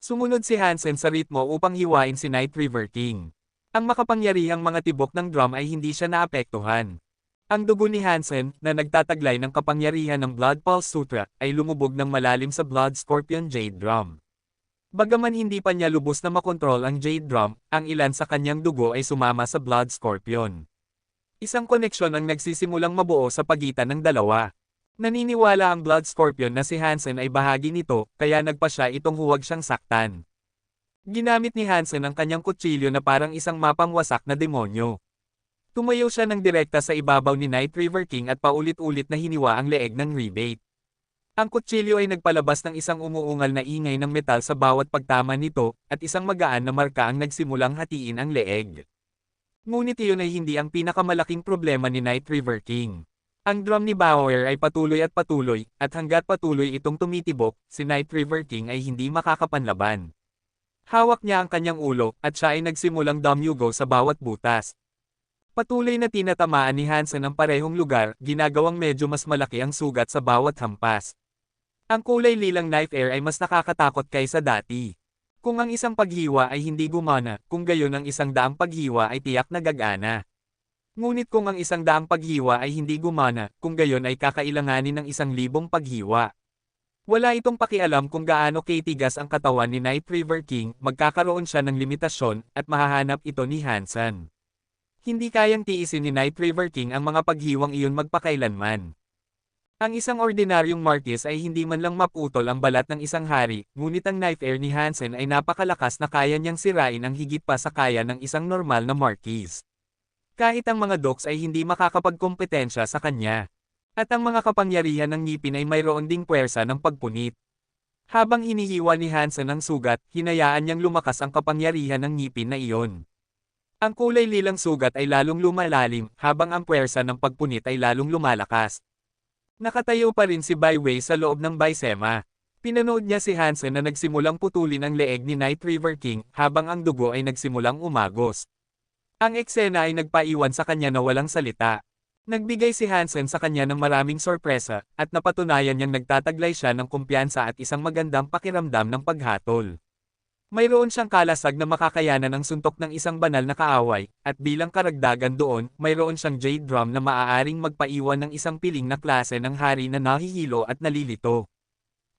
Sumunod si Hansen sa ritmo upang hiwain si Night River King. Ang makapangyarihang mga tibok ng drum ay hindi siya naapektuhan. Ang dugo ni Hansen, na nagtataglay ng kapangyarihan ng Blood Pulse Sutra, ay lumubog ng malalim sa Blood Scorpion Jade Drum. Bagaman hindi pa niya lubos na makontrol ang Jade Drum, ang ilan sa kanyang dugo ay sumama sa Blood Scorpion. Isang koneksyon ang nagsisimulang mabuo sa pagitan ng dalawa. Naniniwala ang Blood Scorpion na si Hansen ay bahagi nito, kaya nagpa siya itong huwag siyang saktan. Ginamit ni Hansen ang kanyang kutsilyo na parang isang mapangwasak na demonyo. Tumayo siya ng direkta sa ibabaw ni Night River King at paulit-ulit na hiniwa ang leeg ng rebate. Ang kutsilyo ay nagpalabas ng isang umuungal na ingay ng metal sa bawat pagtama nito, at isang magaan na marka ang nagsimulang hatiin ang leeg. Ngunit iyon ay hindi ang pinakamalaking problema ni Night River King. Ang drum ni Bauer ay patuloy at hanggat patuloy itong tumitibok, si Night River King ay hindi makakapanlaban. Hawak niya ang kanyang ulo, at siya ay nagsimulang dumyugo sa bawat butas. Patuloy na tinatamaan ni Hansen ang parehong lugar, ginagawang medyo mas malaki ang sugat sa bawat hampas. Ang kulay lilang knife air ay mas nakakatakot kaysa dati. Kung ang isang paghiwa ay hindi gumana, kung gayon ang 100 paghiwa ay tiyak na gagana. Ngunit kung ang 100 paghiwa ay hindi gumana, kung gayon ay kakailanganin ng 1,000 paghiwa. Wala itong pakialam kung gaano katigas ang katawan ni Night River King, magkakaroon siya ng limitasyon, at mahahanap ito ni Hansen. Hindi kayang tiisin ni Night River King ang mga paghiwang iyon magpakailanman. Ang isang ordinaryong marquis ay hindi man lang maputol ang balat ng isang hari, ngunit ang knife air ni Hansen ay napakalakas na kaya niyang sirain ang higit pa sa kaya ng isang normal na marquis. Kahit ang mga dogs ay hindi makakapagkompetensya sa kanya. At ang mga kapangyarihan ng ngipin ay mayroon ding puwersa ng pagpunit. Habang hinihiwa ni Hansen ang sugat, hinayaan niyang lumakas ang kapangyarihan ng ngipin na iyon. Ang kulay lilang sugat ay lalong lumalalim, habang ang puwersa ng pagpunit ay lalong lumalakas. Nakatayo pa rin si Bai Wei sa loob ng baisema. Pinanood niya si Hansen na nagsimulang putulin ang leeg ni Night River King, habang ang dugo ay nagsimulang umagos. Ang eksena ay nagpaiwan sa kanya na walang salita. Nagbigay si Hansen sa kanya ng maraming sorpresa, at napatunayan niyang nagtataglay siya ng kumpiyansa at isang magandang pakiramdam ng paghatol. Mayroon siyang kalasag na makakayanan ng suntok ng isang banal na kaaway, at bilang karagdagan doon, mayroon siyang jade drum na maaaring magpaiwan ng isang piling na klase ng hari na nahihilo at nalilito.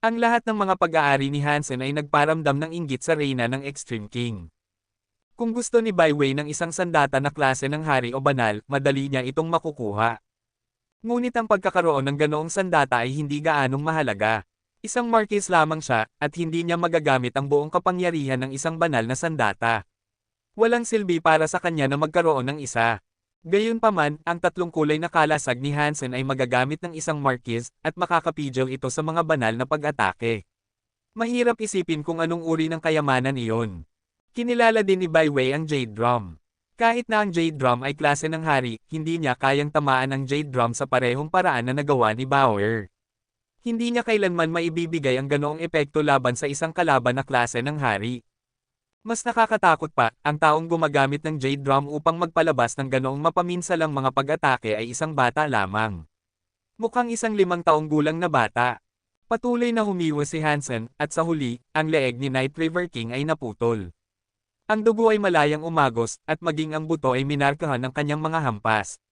Ang lahat ng mga pag-aari ni Hansen ay nagparamdam ng inggit sa reyna ng Extreme King. Kung gusto ni Bai Wei ng isang sandata na klase ng hari o banal, madali niya itong makukuha. Ngunit ang pagkakaroon ng ganoong sandata ay hindi gaanong mahalaga. Isang marquis lamang siya, at hindi niya magagamit ang buong kapangyarihan ng isang banal na sandata. Walang silbi para sa kanya na magkaroon ng isa. Gayunpaman, ang tatlong kulay na kalasag ni Hansen ay magagamit ng isang marquis, at makakapigil ito sa mga banal na pag-atake. Mahirap isipin kung anong uri ng kayamanan iyon. Kinilala din ni Bai Wei ang Jade Drum. Kahit na ang Jade Drum ay klase ng hari, hindi niya kayang tamaan ang Jade Drum sa parehong paraan na nagawa ni Bauer. Hindi niya kailanman maibibigay ang ganoong epekto laban sa isang kalaban na klase ng hari. Mas nakakatakot pa, ang taong gumagamit ng Jade Drum upang magpalabas ng ganoong mapaminsalang mga pag-atake ay isang bata lamang. Mukhang isang 5 taong gulang na bata. Patuloy na humiwa si Hansen, at sa huli, ang leeg ni Night River King ay naputol. Ang dugo ay malayang umagos, at maging ang buto ay minarkahan ng kanyang mga hampas.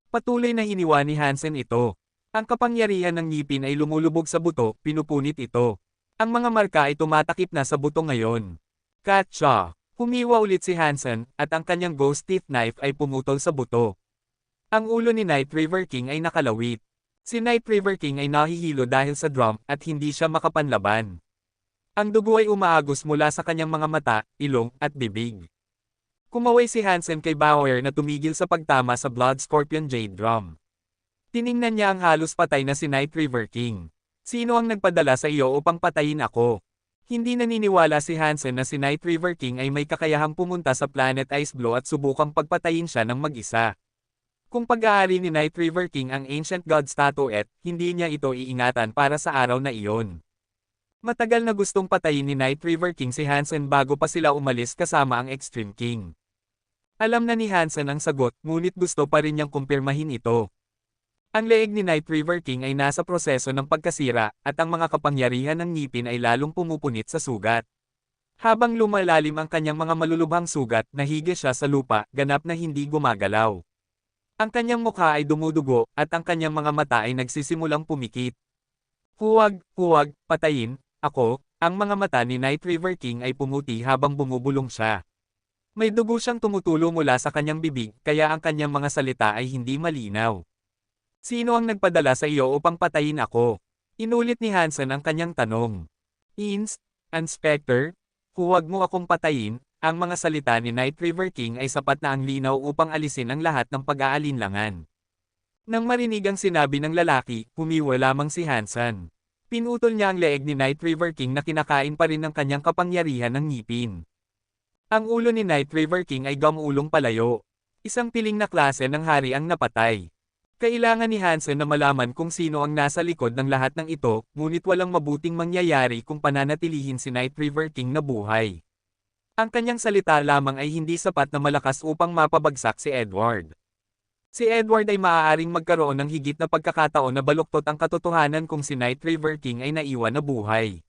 Patuloy na hiniwa ni Hansen ito. Ang kapangyarihan ng ngipin ay lumulubog sa buto, pinupunit ito. Ang mga marka ay tumatakip na sa buto ngayon. Katsa! Humiwa ulit si Hansen, at ang kanyang ghost teeth knife ay pumutol sa buto. Ang ulo ni Night River King ay nakalawit. Si Night River King ay nahihilo dahil sa drum, at hindi siya makapanlaban. Ang dugo ay umaagos mula sa kanyang mga mata, ilong, at bibig. Kumaway si Hansen kay Bauer na tumigil sa pagtama sa Blood Scorpion Jade Drum. Tiningnan niya ang halos patay na si Night River King. Sino ang nagpadala sa iyo upang patayin ako? Hindi naniniwala si Hansen na si Night River King ay may kakayahang pumunta sa Planet Ice Blue at subukang pagpatayin siya ng mag-isa. Kung pag-aari ni Night River King ang Ancient God statuette, hindi niya ito iingatan para sa araw na iyon. Matagal na gustong patayin ni Night River King si Hansen bago pa sila umalis kasama ang Extreme King. Alam na ni Hansen ang sagot, ngunit gusto pa rin niyang kumpirmahin ito. Ang leeg ni Night River King ay nasa proseso ng pagkasira, at ang mga kapangyarihan ng ngipin ay lalong pumupunit sa sugat. Habang lumalalim ang kanyang mga malulubhang sugat, nahigi siya sa lupa, ganap na hindi gumagalaw. Ang kanyang mukha ay dumudugo, at ang kanyang mga mata ay nagsisimulang pumikit. Huwag, patayin, ako. Ang mga mata ni Night River King ay pumuti habang bumubulong siya. May dugo siyang tumutulo mula sa kanyang bibig, kaya ang kanyang mga salita ay hindi malinaw. Sino ang nagpadala sa iyo upang patayin ako? Inulit ni Hansen ang kanyang tanong. Inspector, huwag mo akong patayin. Ang mga salita ni Night River King ay sapat na ang linaw upang alisin ang lahat ng pag-aalinlangan. Nang marinig ang sinabi ng lalaki, humiwa lamang si Hansen. Pinutol niya ang leeg ni Night River King na kinakain pa rin ng kanyang kapangyarihan ng ngipin. Ang ulo ni Night River King ay gamulong palayo. Isang piling na klase ng hari ang napatay. Kailangan ni Hansen na malaman kung sino ang nasa likod ng lahat ng ito, ngunit walang mabuting mangyayari kung pananatilihin si Night River King na buhay. Ang kanyang salita lamang ay hindi sapat na malakas upang mapabagsak si Edward. Si Edward ay maaaring magkaroon ng higit na pagkakataon na baluktot ang katotohanan kung si Night River King ay naiwan na buhay.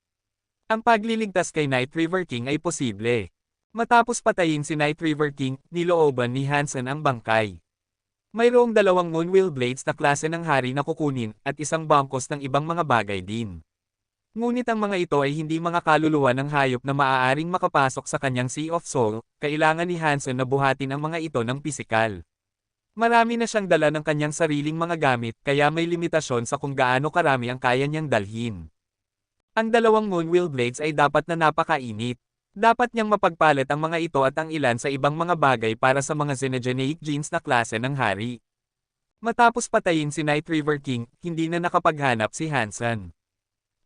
Ang pagliligtas kay Night River King ay posible. Matapos patayin si Night River King, nilooban ni Hansen ang bangkay. Mayroong 2 Moonwheel Blades na klase ng hari na kukunin, at isang bangkos ng ibang mga bagay din. Ngunit ang mga ito ay hindi mga kaluluwa ng hayop na maaaring makapasok sa kanyang Sea of Soul, kailangan ni Hansen na buhatin ang mga ito ng pisikal. Marami na siyang dala ng kanyang sariling mga gamit, kaya may limitasyon sa kung gaano karami ang kaya niyang dalhin. Ang 2 Moonwheel Blades ay dapat na napakainit. Dapat niyang mapagpalit ang mga ito at ang ilan sa ibang mga bagay para sa mga Xenogeneic genes na klase ng hari. Matapos patayin si Night River King, hindi na nakapaghanap si Hansen.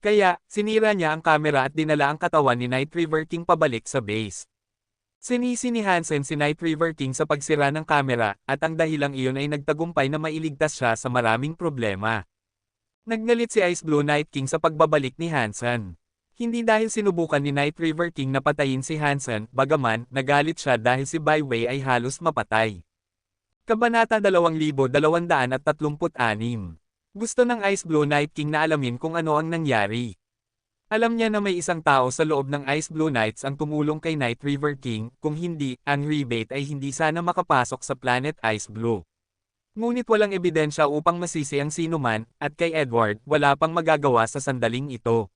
Kaya, sinira niya ang kamera at dinala ang katawan ni Night River King pabalik sa base. Sinisi ni Hansen si Night River King sa pagsira ng kamera, at ang dahilang iyon ay nagtagumpay na mailigtas siya sa maraming problema. Naggalit si Ice Blue Night King sa pagbabalik ni Hansen. Hindi dahil sinubukan ni Night River King na patayin si Hansen, bagaman, nagalit siya dahil si Baiwei ay halos mapatay. Kabanata 2236. Gusto ng Ice Blue Night King na alamin kung ano ang nangyari. Alam niya na may isang tao sa loob ng Ice Blue Knights ang tumulong kay Night River King, kung hindi, ang rebate ay hindi sana makapasok sa Planet Ice Blue. Ngunit walang ebidensya upang masisi ang sinuman, at kay Edward, wala pang magagawa sa sandaling ito.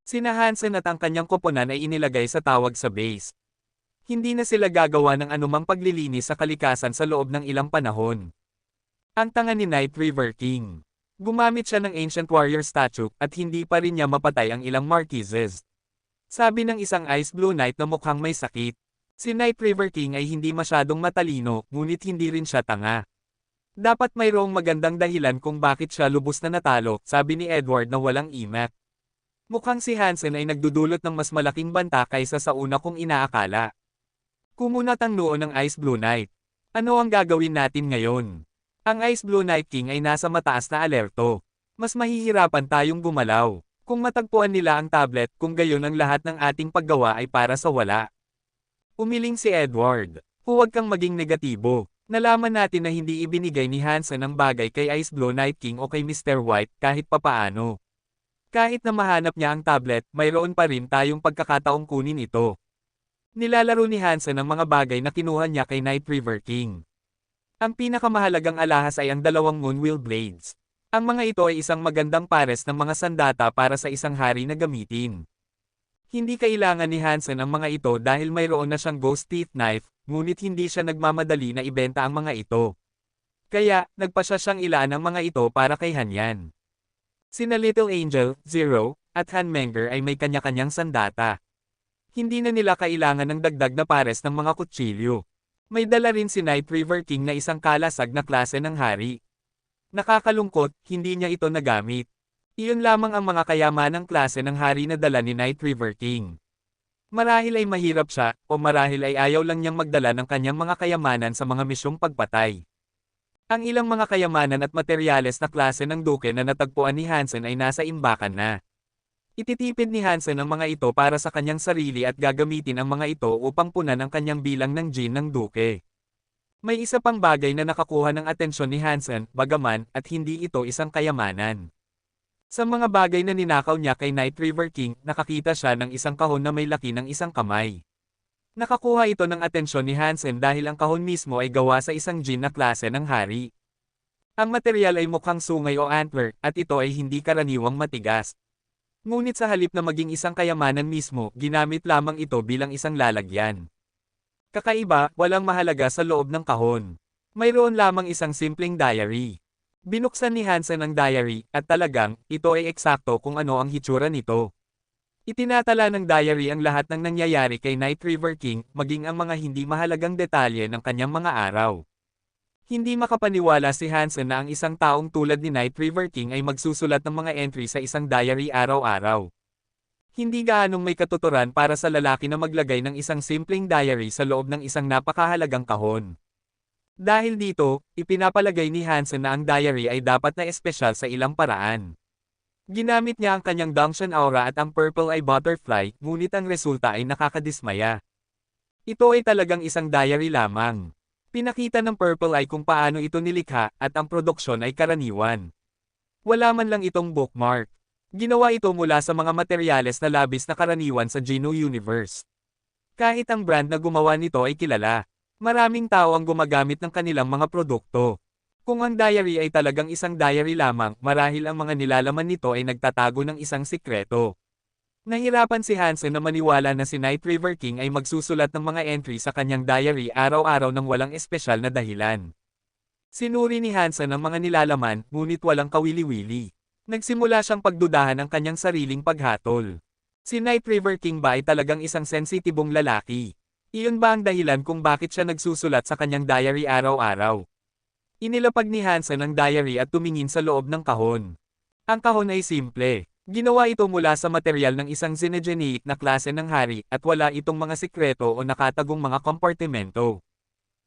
Sina Hansen at ang kanyang koponan ay inilagay sa tawag sa base. Hindi na sila gagawa ng anumang paglilinis sa kalikasan sa loob ng ilang panahon. Ang tanga ni Night River King. Gumamit siya ng Ancient Warrior statue, at hindi pa rin niya mapatay ang ilang Marquises. Sabi ng isang Ice Blue Knight na mukhang may sakit. Si Night River King ay hindi masyadong matalino, ngunit hindi rin siya tanga. Dapat mayroong magandang dahilan kung bakit siya lubos na natalo, sabi ni Edward na walang imak. Mukhang si Hansen ay nagdudulot ng mas malaking banta kaysa sa una kong inaakala. Kumunat ang noo ng Ice Blue Knight. Ano ang gagawin natin ngayon? Ang Ice Blue Night King ay nasa mataas na alerto. Mas mahihirapan tayong gumalaw. Kung matagpuan nila ang tablet, kung gayon ang lahat ng ating paggawa ay para sa wala. Umiling si Edward. Huwag kang maging negatibo. Nalaman natin na hindi ibinigay ni Hansen ang bagay kay Ice Blue Night King o kay Mr. White kahit papaano. Kahit na mahanap niya ang tablet, mayroon pa rin tayong pagkakataong kunin ito. Nilalaro ni Hansen ang mga bagay na kinuha niya kay Night River King. Ang pinakamahalagang alahas ay ang 2 Moonwheel Blades. Ang mga ito ay isang magandang pares ng mga sandata para sa isang hari na gamitin. Hindi kailangan ni Hansen ang mga ito dahil mayroon na siyang Ghost Teeth Knife, ngunit hindi siya nagmamadali na ibenta ang mga ito. Kaya, nagpasya siyang ilaan ang mga ito para kay Hanyan. Sina Little Angel, Zero, at Hanmenger ay may kanya-kanyang sandata. Hindi na nila kailangan ng dagdag na pares ng mga kutsilyo. May dala rin si Night River King na isang kalasag na klase ng hari. Nakakalungkot, hindi niya ito nagamit. Iyon lamang ang mga kayamanang klase ng hari na dala ni Night River King. Marahil ay mahirap siya, o marahil ay ayaw lang niyang magdala ng kanyang mga kayamanan sa mga misyong pagpatay. Ang ilang mga kayamanan at materyales na klase ng duke na natagpuan ni Hansen ay nasa imbakan na. Ititipid ni Hansen ang mga ito para sa kanyang sarili at gagamitin ang mga ito upang punan ang kanyang bilang ng gin ng duke. May isa pang bagay na nakakuha ng atensyon ni Hansen, bagaman, at hindi ito isang kayamanan. Sa mga bagay na ninakaw niya kay Night River King, nakakita siya ng isang kahon na may laki ng isang kamay. Nakakuha ito ng atensyon ni Hansen dahil ang kahon mismo ay gawa sa isang gin na klase ng hari. Ang material ay mukhang sungay o antler, at ito ay hindi karaniwang matigas. Ngunit sa halip na maging isang kayamanan mismo, ginamit lamang ito bilang isang lalagyan. Kakaiba, walang mahalaga sa loob ng kahon. Mayroon lamang isang simpleng diary. Binuksan ni Hansen ang diary, at talagang, ito ay eksakto kung ano ang hitsura nito. Itinatala ng diary ang lahat ng nangyayari kay Night River King, maging ang mga hindi mahalagang detalye ng kanyang mga araw. Hindi makapaniwala si Hansen na ang isang taong tulad ni Night River King ay magsusulat ng mga entry sa isang diary araw-araw. Hindi gaanong may katuturan para sa lalaki na maglagay ng isang simpleng diary sa loob ng isang napakahalagang kahon. Dahil dito, ipinapalagay ni Hansen na ang diary ay dapat na espesyal sa ilang paraan. Ginamit niya ang kanyang Dangshan Aura at ang Purple Eye Butterfly, ngunit ang resulta ay nakakadismaya. Ito ay talagang isang diary lamang. Pinakita ng Purple Eye kung paano ito nilikha, at ang produksyon ay karaniwan. Wala man lang itong bookmark. Ginawa ito mula sa mga materyales na labis na karaniwan sa Geno Universe. Kahit ang brand na gumawa nito ay kilala. Maraming tao ang gumagamit ng kanilang mga produkto. Kung ang diary ay talagang isang diary lamang, marahil ang mga nilalaman nito ay nagtatago ng isang sikreto. Nahirapan si Hansen na maniwala na si Night River King ay magsusulat ng mga entry sa kanyang diary araw-araw ng walang espesyal na dahilan. Sinuri ni Hansen ang mga nilalaman, ngunit walang kawili-wili. Nagsimula siyang pagdudahan ang kanyang sariling paghatol. Si Night River King ba ay talagang isang sensitibong lalaki? Iyon ba ang dahilan kung bakit siya nagsusulat sa kanyang diary araw-araw? Inilapag ni Hansen ang diary at tumingin sa loob ng kahon. Ang kahon ay simple. Ginawa ito mula sa materyal ng isang xenogeneic na klase ng hari, at wala itong mga sikreto o nakatagong mga kompartimento.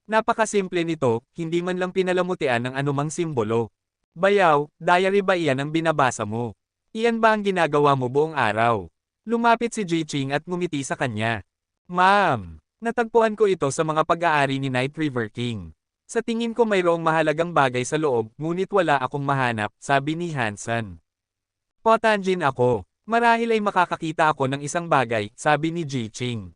Napakasimple nito, hindi man lang pinalamutian ng anumang simbolo. Bayaw, diary ba iyan ang binabasa mo? Iyan ba ang ginagawa mo buong araw? Lumapit si Ji-Ching at ngumiti sa kanya. Ma'am, natagpuan ko ito sa mga pag-aari ni Night River King. Sa tingin ko mayroong mahalagang bagay sa loob, ngunit wala akong mahanap, sabi ni Hansen. Potanjin ako. Marahil ay makakakita ako ng isang bagay, sabi ni Ji-Ching.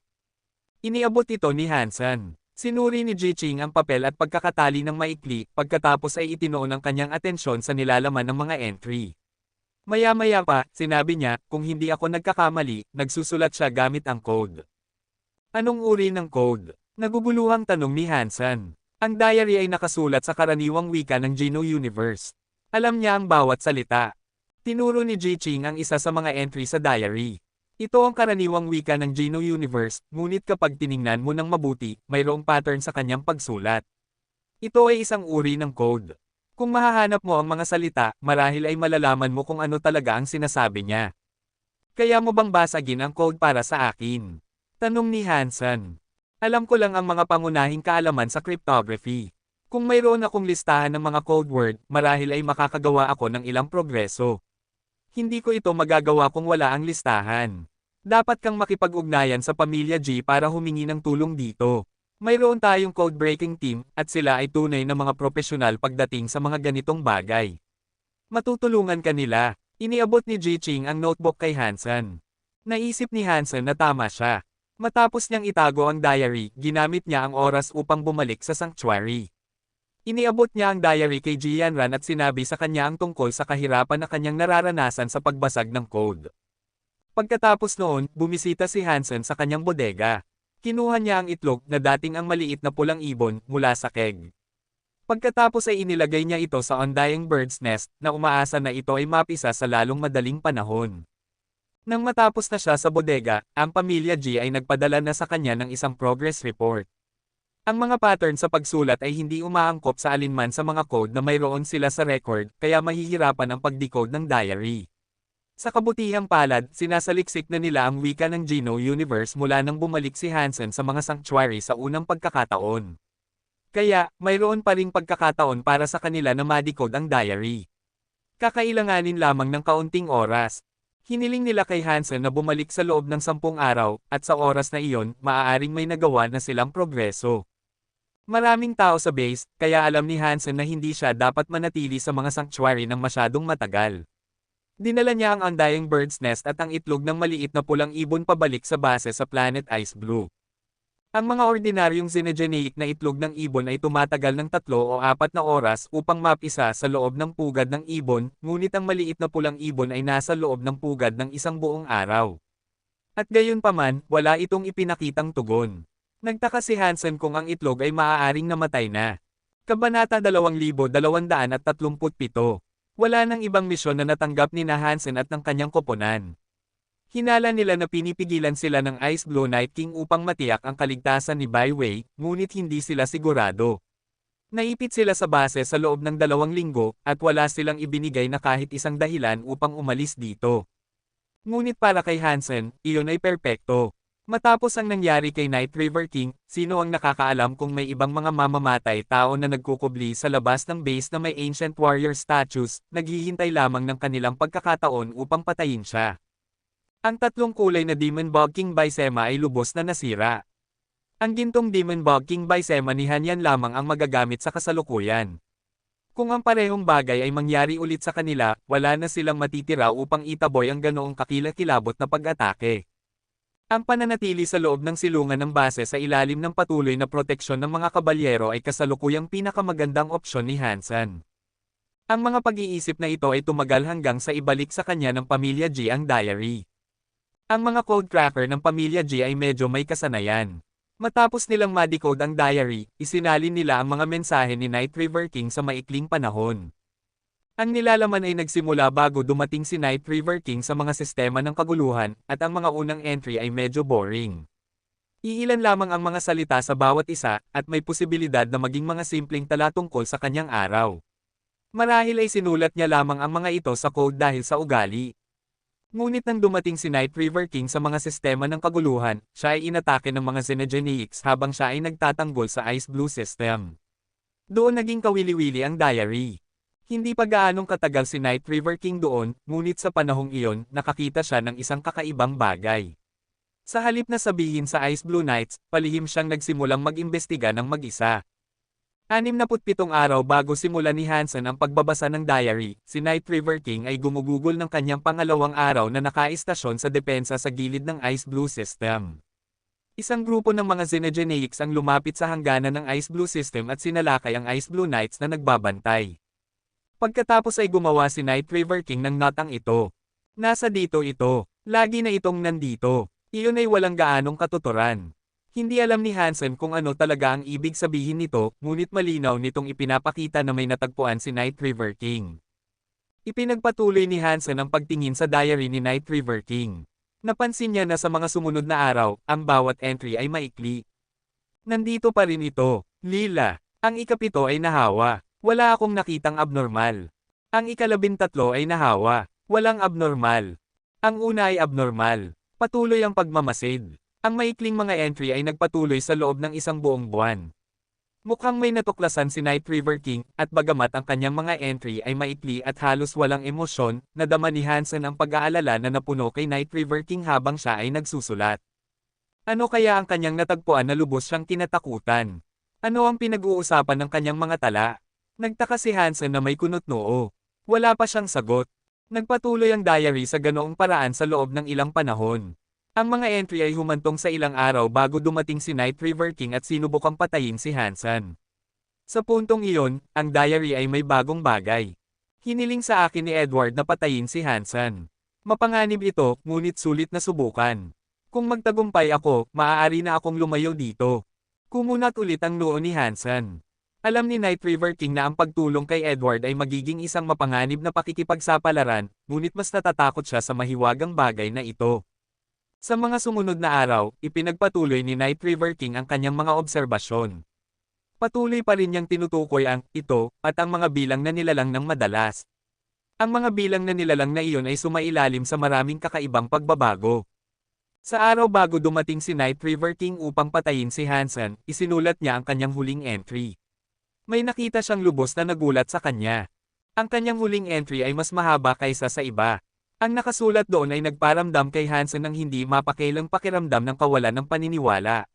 Iniabot ito ni Hansen. Sinuri ni Ji-Ching ang papel at pagkakatali ng maikli, pagkatapos ay itinoon ang kanyang atensyon sa nilalaman ng mga entry. Maya-maya pa, sinabi niya, kung hindi ako nagkakamali, nagsusulat siya gamit ang code. Anong uri ng code? Naguguluhang tanong ni Hansen. Ang diary ay nakasulat sa karaniwang wika ng Geno Universe. Alam niya ang bawat salita. Tinuro ni Ji-Ching ang isa sa mga entry sa diary. Ito ang karaniwang wika ng Geno Universe, ngunit kapag tiningnan mo ng mabuti, mayroong pattern sa kanyang pagsulat. Ito ay isang uri ng code. Kung mahahanap mo ang mga salita, marahil ay malalaman mo kung ano talaga ang sinasabi niya. Kaya mo bang basagin ang code para sa akin? Tanong ni Hansen. Alam ko lang ang mga pangunahing kaalaman sa cryptography. Kung mayroon akong listahan ng mga code word, marahil ay makakagawa ako ng ilang progreso. Hindi ko ito magagawa kung wala ang listahan. Dapat kang makipag-ugnayan sa pamilya G para humingi ng tulong dito. Mayroon tayong code-breaking team, at sila ay tunay na mga profesional pagdating sa mga ganitong bagay. Matutulungan ka nila. Iniabot ni Ji-Ching ang notebook kay Hansen. Naisip ni Hansen na tama siya. Matapos niyang itago ang diary, ginamit niya ang oras upang bumalik sa sanctuary. Iniabot niya ang diary kay Jianran at sinabi sa kanya ang tungkol sa kahirapan na kanyang nararanasan sa pagbasag ng code. Pagkatapos noon, bumisita si Hansen sa kanyang bodega. Kinuha niya ang itlog na dating ang maliit na pulang ibon mula sa keg. Pagkatapos ay inilagay niya ito sa undying bird's nest na umaasa na ito ay mapisa sa lalong madaling panahon. Nang matapos na siya sa bodega, ang pamilya G ay nagpadala na sa kanya ng isang progress report. Ang mga pattern sa pagsulat ay hindi umaangkop sa alinman sa mga code na mayroon sila sa record, kaya mahihirapan ang pag-decode ng diary. Sa kabutihang palad, sinasaliksik na nila ang wika ng Geno Universe mula nang bumalik si Hansen sa mga sanctuary sa unang pagkakataon. Kaya, mayroon pa ring pagkakataon para sa kanila na ma-decode ang diary. Kakailanganin lamang ng kaunting oras. Hiniling nila kay Hansen na bumalik sa loob ng 10 araw, at sa oras na iyon, maaaring may nagawa na silang progreso. Maraming tao sa base, kaya alam ni Hansen na hindi siya dapat manatili sa mga sanctuary ng masyadong matagal. Dinala niya ang Undying Bird's Nest at ang itlog ng maliit na pulang ibon pabalik sa base sa Planet Ice Blue. Ang mga ordinaryong xenogeneic na itlog ng ibon ay tumatagal ng 3 o 4 na oras upang mapisa sa loob ng pugad ng ibon, ngunit ang maliit na pulang ibon ay nasa loob ng pugad ng isang buong araw. At gayunpaman, wala itong ipinakitang tugon. Nagtaka si Hansen kung ang itlog ay maaaring namatay na. Kabanata 2237. Wala nang ibang misyon na natanggap ni Hansen at ng kanyang koponan. Hinala nila na pinipigilan sila ng Ice Blue Night King upang matiyak ang kaligtasan ni Bai Wei, ngunit hindi sila sigurado. Naipit sila sa base sa loob ng 2 linggo, at wala silang ibinigay na kahit isang dahilan upang umalis dito. Ngunit para kay Hansen, iyon ay perpekto. Matapos ang nangyari kay Night River King, sino ang nakakaalam kung may ibang mga mamamatay tao na nagkukubli sa labas ng base na may ancient warrior statues, naghihintay lamang ng kanilang pagkakataon upang patayin siya. Ang 3 kulay na Demon Bog King Baisema ay lubos na nasira. Ang gintong Demon Bog King Baisema ni Hanyan lamang ang magagamit sa kasalukuyan. Kung ang parehong bagay ay mangyari ulit sa kanila, wala na silang matitira upang itaboy ang ganoong kakilakilabot na pag-atake. Ang pananatili sa loob ng silungan ng base sa ilalim ng patuloy na proteksyon ng mga kabalyero ay kasalukuyang pinakamagandang opsyon ni Hansen. Ang mga pag-iisip na ito ay tumagal hanggang sa ibalik sa kanya ng pamilya G ang diary. Ang mga codecracker ng pamilya G ay medyo may kasanayan. Matapos nilang ma-decode ang diary, isinalin nila ang mga mensahe ni Night River King sa maikling panahon. Ang nilalaman ay nagsimula bago dumating si Night River King sa mga sistema ng kaguluhan, at ang mga unang entry ay medyo boring. Iilan lamang ang mga salita sa bawat isa, at may posibilidad na maging mga simpleng tala tungkol sa kanyang araw. Marahil ay sinulat niya lamang ang mga ito sa code dahil sa ugali. Ngunit nang dumating si Night River King sa mga sistema ng kaguluhan, siya ay inatake ng mga xenogeneics habang siya ay nagtatanggol sa Ice Blue System. Doon naging kawili-wili ang diary. Hindi pa gaanong katagal si Night River King doon, ngunit sa panahong iyon, nakakita siya ng isang kakaibang bagay. Sa halip na sabihin sa Ice Blue Knights, palihim siyang nagsimulang mag-imbestiga ng mag-isa. 67 araw bago simulan ni Hansen ang pagbabasa ng diary, si Night River King ay gumugugol ng kanyang pangalawang araw na nakaistasyon sa depensa sa gilid ng Ice Blue System. Isang grupo ng mga xenogeneics ang lumapit sa hangganan ng Ice Blue System at sinalakay ang Ice Blue Knights na nagbabantay. Pagkatapos ay gumawa si Night River King ng notang ito. Nasa dito ito. Lagi na itong nandito. Iyon ay walang gaanong katuturan. Hindi alam ni Hansen kung ano talaga ang ibig sabihin nito, ngunit malinaw nitong ipinapakita na may natagpuan si Night River King. Ipinagpatuloy ni Hansen ang pagtingin sa diary ni Night River King. Napansin niya na sa mga sumunod na araw, ang bawat entry ay maikli. Nandito pa rin ito. Lila. Ang ikapito ay nahawa. Wala akong nakitang abnormal. Ang ika-13 ay nahawa. Walang abnormal. Ang una ay abnormal. Patuloy ang pagmamasid. Ang maikling mga entry ay nagpatuloy sa loob ng isang buong buwan. Mukhang may natuklasan si Night River King, at bagamat ang kanyang mga entry ay maikli at halos walang emosyon, nadama ni Hansen ang pag-aalala na napuno kay Night River King habang siya ay nagsusulat. Ano kaya ang kanyang natagpuan na lubos siyang kinatakutan? Ano ang pinag-uusapan ng kanyang mga tala? Nagtaka si Hansen na may kunot-noo. Wala pa siyang sagot. Nagpatuloy ang diary sa ganoong paraan sa loob ng ilang panahon. Ang mga entry ay humantong sa ilang araw bago dumating si Night River King at sinubukang patayin si Hansen. Sa puntong iyon, ang diary ay may bagong bagay. Hiniling sa akin ni Edward na patayin si Hansen. Mapanganib ito, ngunit sulit na subukan. Kung magtagumpay ako, maaari na akong lumayo dito. Kumunat ulit ang noo ni Hansen. Alam ni Night River King na ang pagtulong kay Edward ay magiging isang mapanganib na pakikipagsapalaran, ngunit mas natatakot siya sa mahiwagang bagay na ito. Sa mga sumunod na araw, ipinagpatuloy ni Night River King ang kanyang mga obserbasyon. Patuloy pa rin niyang tinutukoy ang ito at ang mga bilang na nilalang ng madalas. Ang mga bilang na nilalang na iyon ay sumailalim sa maraming kakaibang pagbabago. Sa araw bago dumating si Night River King upang patayin si Hansen, isinulat niya ang kanyang huling entry. May nakita siyang lubos na nagulat sa kanya. Ang kanyang huling entry ay mas mahaba kaysa sa iba. Ang nakasulat doon ay nagparamdam kay Hansen ng hindi mapakailang pakiramdam ng kawalan ng paniniwala.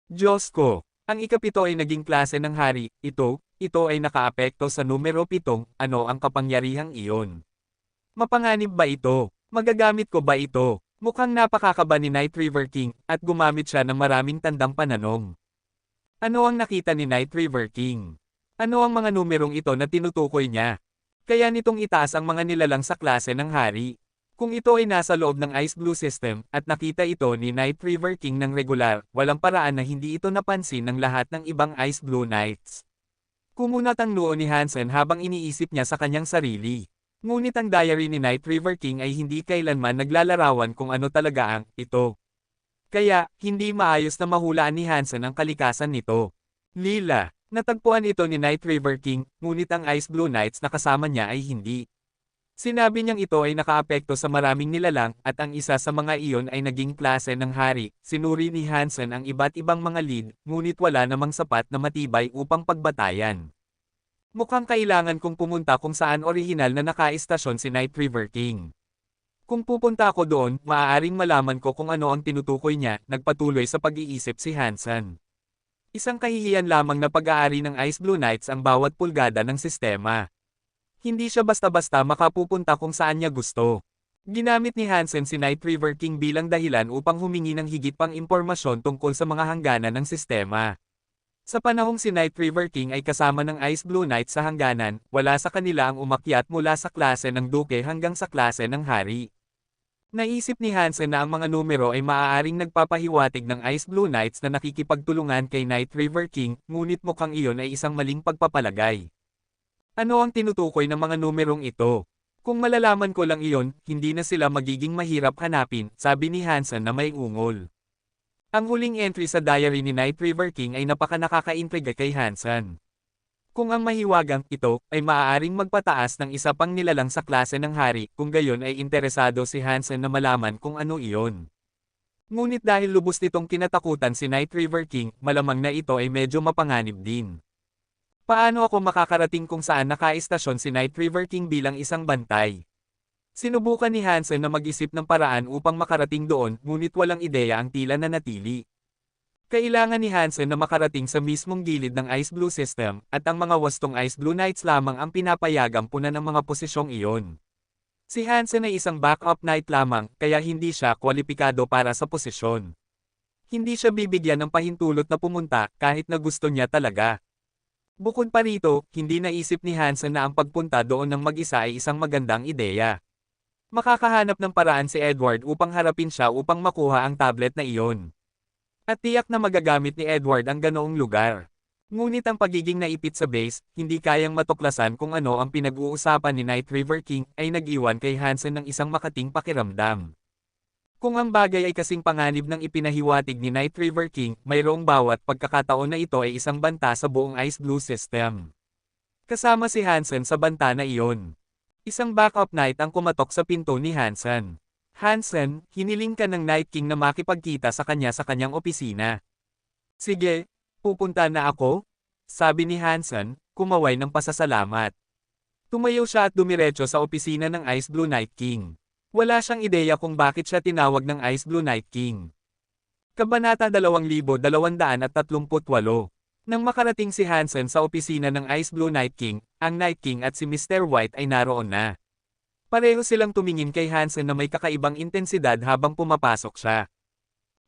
Diyos ko! Ang ikapito ay naging klase ng hari, ito ay nakaapekto sa numero 7, ano ang kapangyarihang iyon? Mapanganib ba ito? Magagamit ko ba ito? Mukhang napakakaba ni Night River King, at gumamit siya ng maraming tandang pananong. Ano ang nakita ni Night River King? Ano ang mga numerong ito na tinutukoy niya? Kaya nitong itaas ang mga nilalang sa klase ng hari. Kung ito ay nasa loob ng Ice Blue System, at nakita ito ni Night River King ng regular, walang paraan na hindi ito napansin ng lahat ng ibang Ice Blue Knights. Kumunat ang noo ni Hansen habang iniisip niya sa kanyang sarili. Ngunit ang diary ni Night River King ay hindi kailanman naglalarawan kung ano talaga ang ito. Kaya, hindi maayos na mahulaan ni Hansen ang kalikasan nito. Lila, natagpuan ito ni Night River King, ngunit ang Ice Blue Knights na kasama niya ay hindi. Sinabi niyang ito ay nakaapekto sa maraming nilalang, at ang isa sa mga iyon ay naging klase ng hari. Sinuri ni Hansen ang iba't ibang mga lead, ngunit wala namang sapat na matibay upang pagbatayan. Mukhang kailangan kong pumunta kung saan orihinal na nakaistasyon si Night River King. Kung pupunta ako doon, maaaring malaman ko kung ano ang tinutukoy niya, nagpatuloy sa pag-iisip si Hansen. Isang kahihiyan lamang na pag-aari ng Ice Blue Knights ang bawat pulgada ng sistema. Hindi siya basta-basta makapupunta kung saan niya gusto. Ginamit ni Hansen si Night River King bilang dahilan upang humingi ng higit pang impormasyon tungkol sa mga hangganan ng sistema. Sa panahong si Night River King ay kasama ng Ice Blue Knight sa hangganan, wala sa kanila ang umakyat mula sa klase ng Duke hanggang sa klase ng Hari. Naisip ni Hansen na ang mga numero ay maaaring nagpapahiwatig ng Ice Blue Knights na nakikipagtulungan kay Night River King, ngunit mukhang iyon ay isang maling pagpapalagay. Ano ang tinutukoy ng mga numerong ito? Kung malalaman ko lang iyon, hindi na sila magiging mahirap hanapin, sabi ni Hansen na may ungol. Ang huling entry sa diary ni Night River King ay napaka-nakakaintriga kay Hansen. Kung ang mahiwagang ito ay maaaring magpataas ng isa pang nilalang sa klase ng hari, kung gayon ay interesado si Hansen na malaman kung ano iyon. Ngunit dahil lubos nitong kinatakutan si Night River King, malamang na ito ay medyo mapanganib din. Paano ako makakarating kung saan nakaistasyon si Night River King bilang isang bantay? Sinubukan ni Hansen na mag-isip ng paraan upang makarating doon, ngunit walang ideya ang tila na natili. Kailangan ni Hansen na makarating sa mismong gilid ng Ice Blue System, at ang mga wastong Ice Blue Knights lamang ang pinapayagang punan ng mga posisyong iyon. Si Hansen ay isang backup knight lamang, kaya hindi siya kwalipikado para sa posisyon. Hindi siya bibigyan ng pahintulot na pumunta, kahit na gusto niya talaga. Bukod pa rito, hindi naisip ni Hansen na ang pagpunta doon ng mag-isa ay isang magandang ideya. Makakahanap ng paraan si Edward upang harapin siya upang makuha ang tablet na iyon. At tiyak na magagamit ni Edward ang ganoong lugar. Ngunit ang pagiging naipit sa base, hindi kayang matuklasan kung ano ang pinag-uusapan ni Night River King, ay nag-iwan kay Hansen ng isang makating pakiramdam. Kung ang bagay ay kasing panganib ng ipinahiwatig ni Night River King, mayroong bawat pagkakataon na ito ay isang banta sa buong Ice Blue System. Kasama si Hansen sa banta na iyon. Isang backup knight ang kumatok sa pinto ni Hansen. Hansen, hiniling ka ng Night King na makipagkita sa kanyang opisina. Sige, pupunta na ako? Sabi ni Hansen, kumaway ng pasasalamat. Tumayo siya at dumiretso sa opisina ng Ice Blue Night King. Wala siyang ideya kung bakit siya tinawag ng Ice Blue Night King. Kabanata 2238. Nang makarating si Hansen sa opisina ng Ice Blue Night King, ang Night King at si Mr. White ay naroon na. Pareho silang tumingin kay Hansen na may kakaibang intensidad habang pumapasok siya.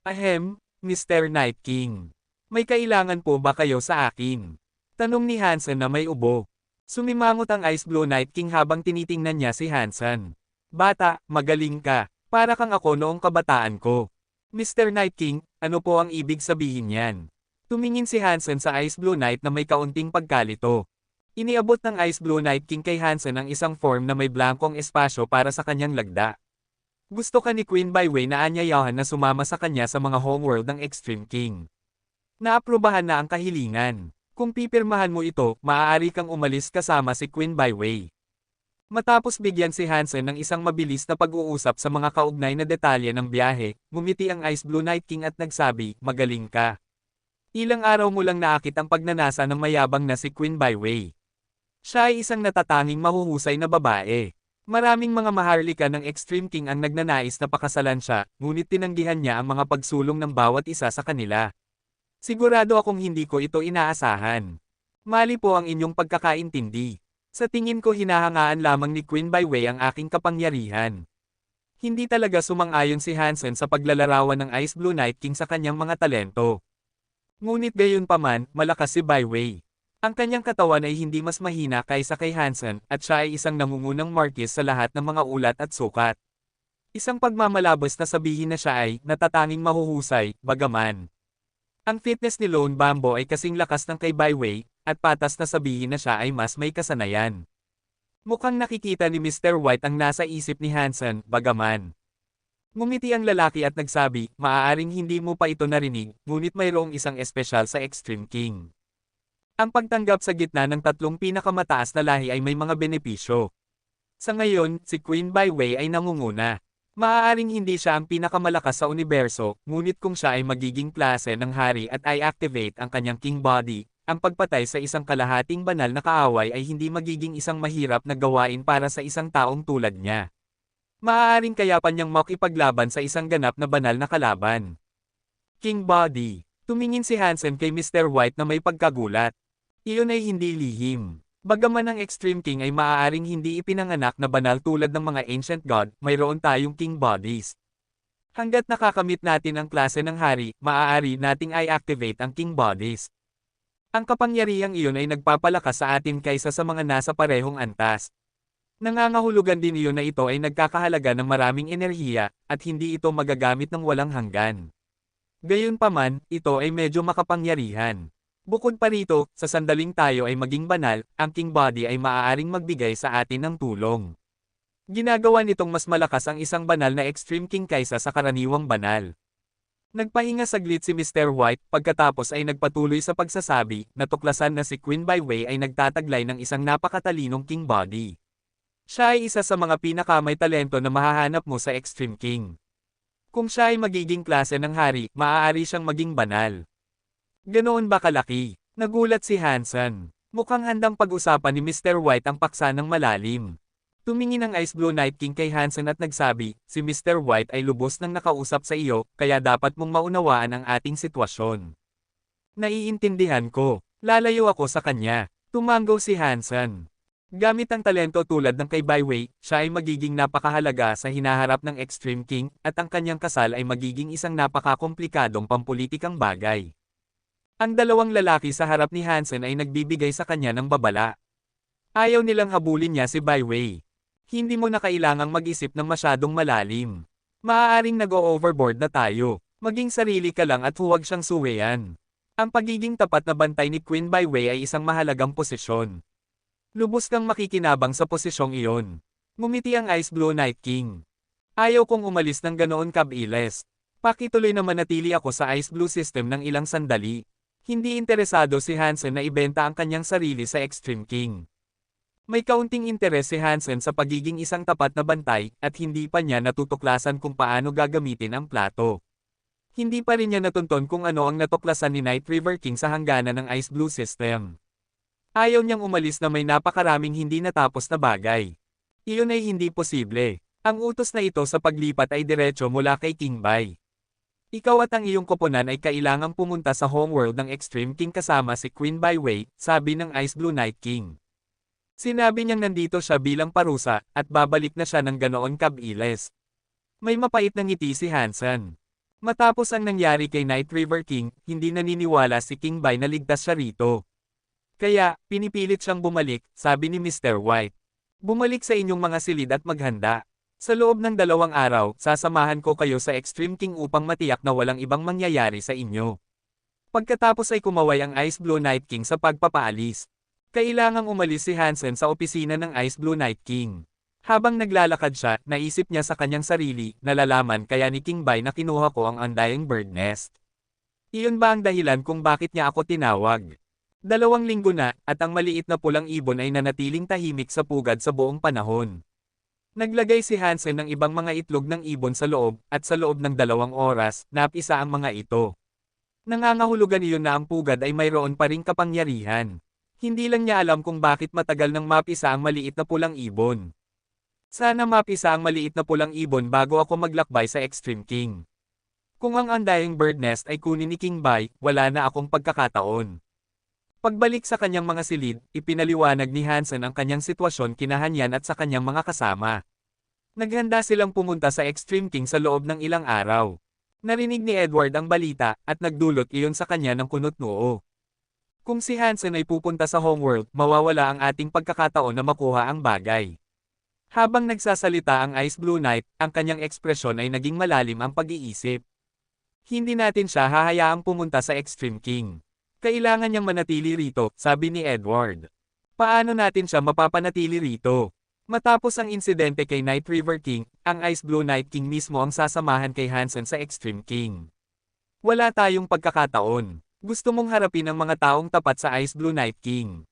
Ahem, Mr. Night King. May kailangan po ba kayo sa akin? Tanong ni Hansen na may ubo. Sumimangot ang Ice Blue Night King habang tinitingnan niya si Hansen. Bata, magaling ka. Para kang ako noong kabataan ko. Mr. Night King, ano po ang ibig sabihin niyan? Tumingin si Hansen sa Ice Blue Knight na may kaunting pagkalito. Iniabot ng Ice Blue Knight King kay Hansen ang isang form na may blankong espasyo para sa kanyang lagda. Gusto ka ni Queen Byway na anyayahan na sumama sa kanya sa mga homeworld ng Extreme King. Naaprubahan na ang kahilingan. Kung pipirmahan mo ito, maaari kang umalis kasama si Queen Byway. Matapos bigyan si Hansen ng isang mabilis na pag-uusap sa mga kaugnay na detalye ng biyahe, ngumiti ang Ice Blue Knight King at nagsabi, magaling ka. Ilang araw mo lang naakit ang pagnanasa ng mayabang na si Queen Byway. Siya ay isang natatanging mahuhusay na babae. Maraming mga maharlika ng Extreme King ang nagnanais na pakasalan siya, ngunit tinanggihan niya ang mga pagsulong ng bawat isa sa kanila. Sigurado akong hindi ko ito inaasahan. Mali po ang inyong pagkakaintindi. Sa tingin ko hinahangaan lamang ni Queen Byway ang aking kapangyarihan. Hindi talaga sumang-ayon si Hansen sa paglalarawan ng Ice Blue Knight King sa kanyang mga talento. Ngunit gayunpaman, malakas si Byway. Ang kanyang katawan ay hindi mas mahina kaysa kay Hansen at siya ay isang nangungunang markis sa lahat ng mga ulat at sukat. Isang pagmamalabos na sabihin na siya ay natatanging mahuhusay, bagaman. Ang fitness ni Lone Bambo ay kasing lakas ng kay Byway at patas na sabihin na siya ay mas may kasanayan. Mukhang nakikita ni Mr. White ang nasa isip ni Hansen, bagaman. Ngumiti ang lalaki at nagsabi, maaaring hindi mo pa ito narinig, ngunit mayroong isang espesyal sa Extreme King. Ang pagtanggap sa gitna ng tatlong pinakamataas na lahi ay may mga benepisyo. Sa ngayon, si Queen Byway ay nangunguna. Maaaring hindi siya ang pinakamalakas sa universo, ngunit kung siya ay magiging klase ng hari at i-activate ang kanyang king body, ang pagpatay sa isang kalahating banal na kaaway ay hindi magiging isang mahirap na gawain para sa isang taong tulad niya. Maaaring kaya pa niyang makipaglaban sa isang ganap na banal na kalaban. King Body. Tumingin si Hansen kay Mr. White na may pagkagulat. Iyon ay hindi lihim. Bagaman ang Extreme King ay maaaring hindi ipinanganak na banal tulad ng mga Ancient God, mayroon tayong King Bodies. Hanggat nakakamit natin ang klase ng hari, maaari nating i-activate ang King Bodies. Ang kapangyarihang iyon ay nagpapalakas sa atin kaysa sa mga nasa parehong antas. Nangangahulugan din iyon na ito ay nagkakahalaga ng maraming enerhiya, at hindi ito magagamit ng walang hanggan. Gayunpaman, ito ay medyo makapangyarihan. Bukod pa rito, sa sandaling tayo ay maging banal, ang King Body ay maaaring magbigay sa atin ng tulong. Ginagawa nitong mas malakas ang isang banal na Extreme King kaysa sa karaniwang banal. Nagpahinga saglit si Mr. White, pagkatapos ay nagpatuloy sa pagsasabi, natuklasan na si Queen Byway ay nagtataglay ng isang napakatalinong King Body. Siya ay isa sa mga pinakamay talento na mahahanap mo sa Extreme King. Kung siya ay magiging klase ng hari, maaari siyang maging banal. Ganoon ba kalaki? Nagulat si Hansen. Mukhang handang pag-usapan ni Mr. White ang paksa ng malalim. Tumingin ang Ice Blue Knight King kay Hansen at nagsabi, si Mr. White ay lubos nang nakausap sa iyo, kaya dapat mong maunawaan ang ating sitwasyon. Naiintindihan ko. Lalayo ako sa kanya. Tumanggo si Hansen. Gamit ang talento tulad ng kay Byway, siya ay magiging napakahalaga sa hinaharap ng Extreme King, at ang kanyang kasal ay magiging isang napakakomplikadong pampulitikang bagay. Ang dalawang lalaki sa harap ni Hansen ay nagbibigay sa kanya ng babala. Ayaw nilang habulin niya si Byway. Hindi mo na kailangang mag-isip ng masyadong malalim. Maaaring nag-o-overboard na tayo. Maging sarili ka lang at huwag siyang suwayan. Ang pagiging tapat na bantay ni Queen Byway ay isang mahalagang posisyon. Lubos kang makikinabang sa posisyong iyon. Ngumiti ang Ice Blue Knight King. Ayaw kong umalis ng ganoon kabilis. Pakituloy na manatili ako sa Ice Blue System ng ilang sandali. Hindi interesado si Hansen na ibenta ang kanyang sarili sa Extreme King. May kaunting interes si Hansen sa pagiging isang tapat na bantay, at hindi pa niya natutuklasan kung paano gagamitin ang plato. Hindi pa rin niya natunton kung ano ang natuklasan ni Night River King sa hangganan ng Ice Blue System. Ayaw niyang umalis na may napakaraming hindi natapos na bagay. Iyon ay hindi posible. Ang utos na ito sa paglipat ay diretso mula kay King Bai. Ikaw at ang iyong koponan ay kailangang pumunta sa homeworld ng Extreme King kasama si Queen Byway, sabi ng Ice Blue Knight King. Sinabi niyang nandito siya bilang parusa, at babalik na siya ng ganoon kabilis. May mapait na ngiti si Hansen. Matapos ang nangyari kay Night River King, hindi naniniwala si King Bai na ligtas siya rito. Kaya, pinipilit siyang bumalik, sabi ni Mr. White. Bumalik sa inyong mga silid at maghanda. Sa loob ng 2 araw, sasamahan ko kayo sa Extreme King upang matiyak na walang ibang mangyayari sa inyo. Pagkatapos ay kumaway ang Ice Blue Night King sa pagpapaalis. Kailangang umalis si Hansen sa opisina ng Ice Blue Night King. Habang naglalakad siya, naisip niya sa kanyang sarili, nalalaman kaya ni King Bai na kinuha ko ang Undying Bird Nest. Iyon ba ang dahilan kung bakit niya ako tinawag? 2 linggo na, at ang maliit na pulang ibon ay nanatiling tahimik sa pugad sa buong panahon. Naglagay si Hansen ng ibang mga itlog ng ibon sa loob, at sa loob ng 2 oras, napisa ang mga ito. Nangangahulugan iyon na ang pugad ay mayroon pa ring kapangyarihan. Hindi lang niya alam kung bakit matagal nang mapisa ang maliit na pulang ibon. Sana mapisa ang maliit na pulang ibon bago ako maglakbay sa Extreme King. Kung ang Undying Bird Nest ay kunin ni King Bai, wala na akong pagkakataon. Pagbalik sa kanyang mga silid, ipinaliwanag ni Hansen ang kanyang sitwasyon kina Hanyan at sa kanyang mga kasama. Naghanda silang pumunta sa Extreme King sa loob ng ilang araw. Narinig ni Edward ang balita, at nagdulot iyon sa kanya ng kunot-noo. Kung si Hansen ay pupunta sa homeworld, mawawala ang ating pagkakataon na makuha ang bagay. Habang nagsasalita ang Ice Blue Knight, ang kanyang ekspresyon ay naging malalim ang pag-iisip. Hindi natin siya hahayaang pumunta sa Extreme King. Kailangan niyang manatili rito, sabi ni Edward. Paano natin siya mapapanatili rito? Matapos ang insidente kay Night River King, ang Ice Blue Night King mismo ang sasamahan kay Hansen sa Extreme King. Wala tayong pagkakataon. Gusto mong harapin ang mga taong tapat sa Ice Blue Night King.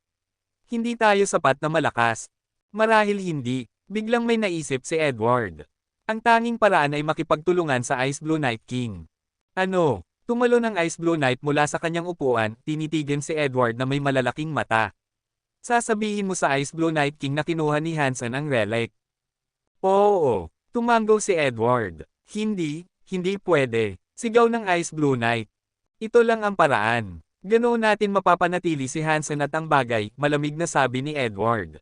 Hindi tayo sapat na malakas. Marahil hindi. Biglang may naisip si Edward. Ang tanging paraan ay makipagtulungan sa Ice Blue Night King. Ano? Tumalo ng Ice Blue Knight mula sa kanyang upuan, tinitigin si Edward na may malalaking mata. Sasabihin mo sa Ice Blue Night King na kinuha ni Hansen ang relic. Oo, tumango si Edward. Hindi pwede. Sigaw ng Ice Blue Knight. Ito lang ang paraan. Ganoon natin mapapanatili si Hansen at ang bagay, malamig na sabi ni Edward.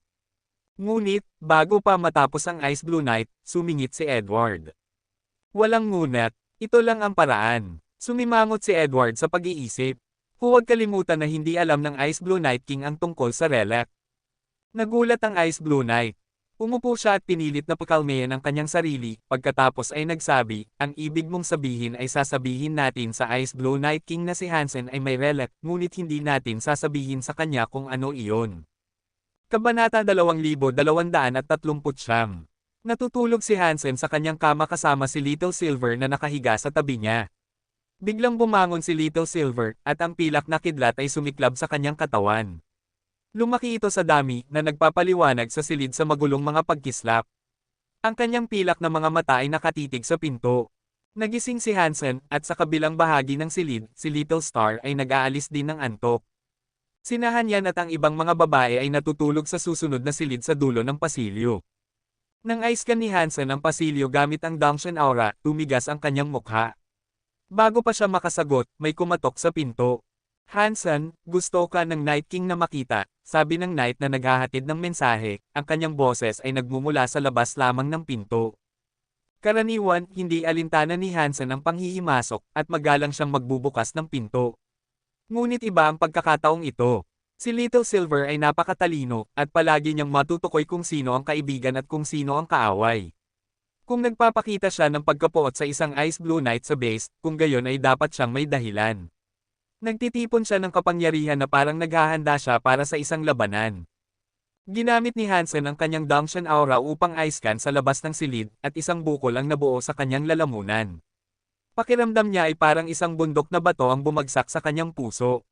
Ngunit, bago pa matapos ang Ice Blue Knight, sumingit si Edward. Walang ngunit, ito lang ang paraan. Sumimangot si Edward sa pag-iisip. Huwag kalimutan na hindi alam ng Ice Blue Night King ang tungkol sa relic. Nagulat ang Ice Blue Knight. Umupo siya at pinilit na pakalmayan ang kanyang sarili, pagkatapos ay nagsabi, ang ibig mong sabihin ay sasabihin natin sa Ice Blue Night King na si Hansen ay may relic, ngunit hindi natin sasabihin sa kanya kung ano iyon. Kabanata 2239. Natutulog si Hansen sa kanyang kama kasama si Little Silver na nakahiga sa tabi niya. Biglang bumangon si Little Silver, at ang pilak na kidlat ay sumiklab sa kanyang katawan. Lumaki ito sa dami na nagpapaliwanag sa silid sa magulong mga pagkislap. Ang kanyang pilak na mga mata ay nakatitig sa pinto. Nagising si Hansen, at sa kabilang bahagi ng silid, si Little Star ay nag-aalis din ng antok. Sina Hanyan at ang ibang mga babae ay natutulog sa susunod na silid sa dulo ng pasilyo. Nang ice-scan ni Hansen ang pasilyo gamit ang Dangshan Aura, tumigas ang kanyang mukha. Bago pa siya makasagot, may kumatok sa pinto. Hansen, gusto ka ng Night King na makita, sabi ng Knight na naghahatid ng mensahe, ang kanyang boses ay nagmumula sa labas lamang ng pinto. Karaniwan, hindi alintana ni Hansen ang panghihimasok, at magalang siyang magbubukas ng pinto. Ngunit iba ang pagkakataong ito. Si Little Silver ay napakatalino, at palagi niyang matutukoy kung sino ang kaibigan at kung sino ang kaaway. Kung nagpapakita siya ng pagkapuot sa isang Ice Blue Knight sa base, kung gayon ay dapat siyang may dahilan. Nagtitipon siya ng kapangyarihan na parang naghahanda siya para sa isang labanan. Ginamit ni Hansen ang kanyang Dangshan Aura upang ice-scan sa labas ng silid, at isang bukol ang nabuo sa kanyang lalamunan. Pakiramdam niya ay parang isang bundok na bato ang bumagsak sa kanyang puso.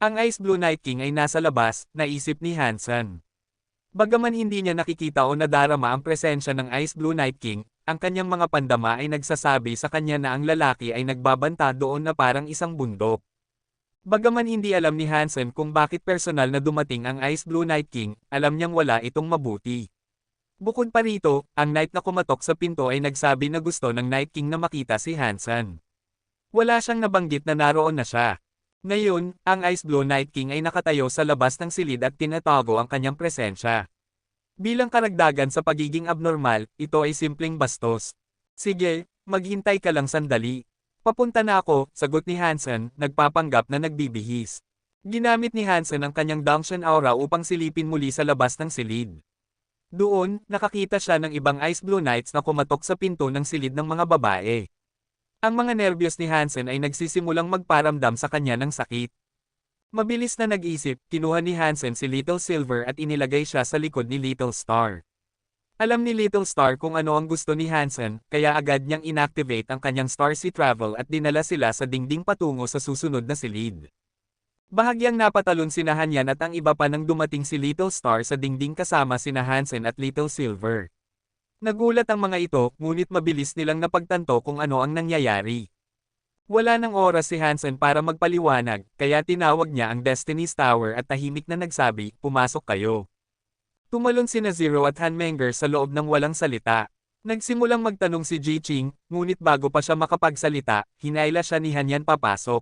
Ang Ice Blue Night King ay nasa labas, naisip ni Hansen. Bagaman hindi niya nakikita o nadarama ang presensya ng Ice Blue Night King, ang kanyang mga pandama ay nagsasabi sa kanya na ang lalaki ay nagbabanta doon na parang isang bundok. Bagaman hindi alam ni Hansen kung bakit personal na dumating ang Ice Blue Night King, alam niyang wala itong mabuti. Bukod pa rito, ang Knight na kumatok sa pinto ay nagsabi na gusto ng Night King na makita si Hansen. Wala siyang nabanggit na naroon na siya. Ngayon, ang Ice Blue Night King ay nakatayo sa labas ng silid at tinatago ang kanyang presensya. Bilang karagdagan sa pagiging abnormal, ito ay simpleng bastos. Sige, maghintay ka lang sandali. Papunta na ako, sagot ni Hansen, nagpapanggap na nagbibihis. Ginamit ni Hansen ang kanyang Dangshan Aura upang silipin muli sa labas ng silid. Doon, nakakita siya ng ibang Ice Blue Knights na kumatok sa pinto ng silid ng mga babae. Ang mga nerbiyos ni Hansen ay nagsisimulang magparamdam sa kanya ng sakit. Mabilis na nag-isip, kinuha ni Hansen si Little Silver at inilagay siya sa likod ni Little Star. Alam ni Little Star kung ano ang gusto ni Hansen, kaya agad niyang inactivate ang kanyang Starsea Travel at dinala sila sa dingding patungo sa susunod na silid. Bahagyang napatalon sina Hanyan at ang iba pa nang dumating si Little Star sa dingding kasama sina Hansen at Little Silver. Nagulat ang mga ito, ngunit mabilis nilang napagtanto kung ano ang nangyayari. Wala nang oras si Hansen para magpaliwanag, kaya tinawag niya ang Destiny's Tower at tahimik na nagsabi, "Pumasok kayo." Tumalon sina Zero at Hanmenger sa loob ng walang salita. Nagsimulang magtanong si Ji-Ching, ngunit bago pa siya makapagsalita, hinayla siya ni Hanyan papasok.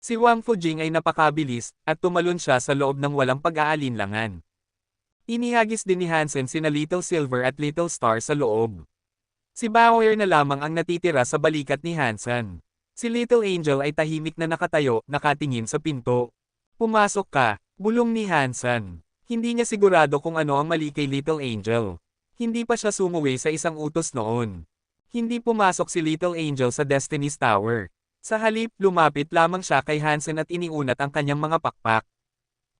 Si Wang Fujing ay napakabilis, at tumalon siya sa loob ng walang pag-aalinlangan. Inihagis din ni Hansen sina Little Silver at Little Star sa loob. Si Bauer na lamang ang natitira sa balikat ni Hansen. Si Little Angel ay tahimik na nakatayo, nakatingin sa pinto. "Pumasok ka," bulong ni Hansen. Hindi niya sigurado kung ano ang mali kay Little Angel. Hindi pa siya sumuwi sa isang utos noon. Hindi pumasok si Little Angel sa Destiny's Tower. Sa halip, lumapit lamang siya kay Hansen at iniunat ang kanyang mga pakpak.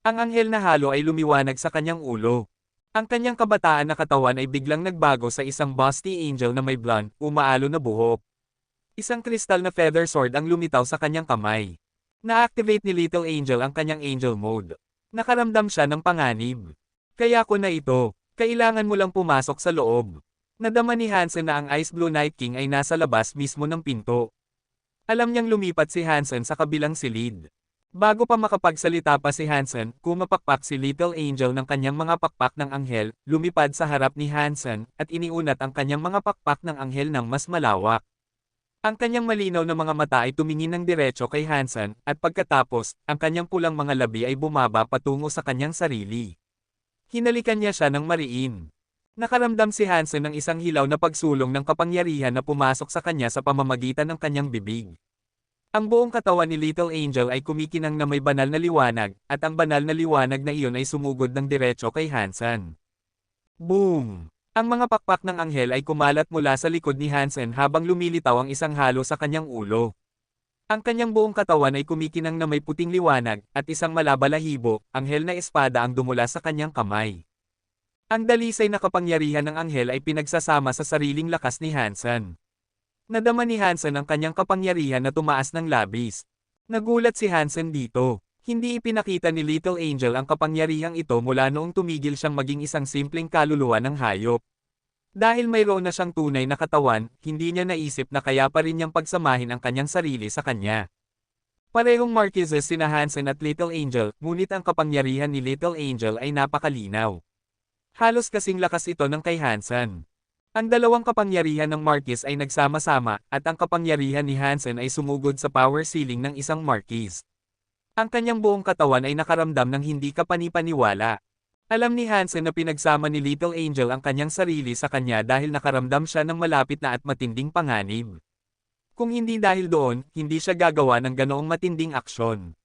Ang anghel na halo ay lumiwanag sa kanyang ulo. Ang kanyang kabataan na katawan ay biglang nagbago sa isang busty angel na may blonde, umaalo na buhok. Isang kristal na feather sword ang lumitaw sa kanyang kamay. Na-activate ni Little Angel ang kanyang angel mode. Nakaramdam siya ng panganib. "Kaya ko na ito, kailangan mo lang pumasok sa loob." Nadama ni Hansen na ang Ice Blue Night King ay nasa labas mismo ng pinto. Alam niyang lumipat si Hansen sa kabilang silid. Bago pa makapagsalita pa si Hansen, kumapakpak si Little Angel ng kanyang mga pakpak ng anghel, lumipad sa harap ni Hansen, at iniunat ang kanyang mga pakpak ng anghel ng mas malawak. Ang kanyang malinaw na mga mata ay tumingin ng diretso kay Hansen, at pagkatapos, ang kanyang pulang mga labi ay bumaba patungo sa kanyang sarili. Hinalikan niya siya ng mariin. Nakaramdam si Hansen ng isang hilaw na pagsulong ng kapangyarihan na pumasok sa kanya sa pamamagitan ng kanyang bibig. Ang buong katawan ni Little Angel ay kumikinang na may banal na liwanag, at ang banal na liwanag na iyon ay sumugod ng diretso kay Hansen. Boom! Ang mga pakpak ng anghel ay kumalat mula sa likod ni Hansen habang lumilitaw ang isang halo sa kanyang ulo. Ang kanyang buong katawan ay kumikinang na may puting liwanag, at isang malabalahibo, anghel na espada ang dumula sa kanyang kamay. Ang dalisay na kapangyarihan ng anghel ay pinagsasama sa sariling lakas ni Hansen. Nadama ni Hansen ang kanyang kapangyarihan na tumaas ng labis. Nagulat si Hansen dito. Hindi ipinakita ni Little Angel ang kapangyarihang ito mula noong tumigil siyang maging isang simpleng kaluluwa ng hayop. Dahil mayroon na siyang tunay na katawan, hindi niya naisip na kaya pa rin niyang pagsamahin ang kanyang sarili sa kanya. Parehong Marquises sina Hansen at Little Angel, ngunit ang kapangyarihan ni Little Angel ay napakalinaw. Halos kasing lakas ito ng kay Hansen. Ang dalawang kapangyarihan ng Marquis ay nagsama-sama, at ang kapangyarihan ni Hansen ay sumugod sa power ceiling ng isang Marquis. Ang kanyang buong katawan ay nakaramdam ng hindi kapanipaniwala. Alam ni Hansen na pinagsama ni Little Angel ang kanyang sarili sa kanya dahil nakaramdam siya ng malapit na at matinding panganib. Kung hindi dahil doon, hindi siya gagawa ng ganoong matinding aksyon.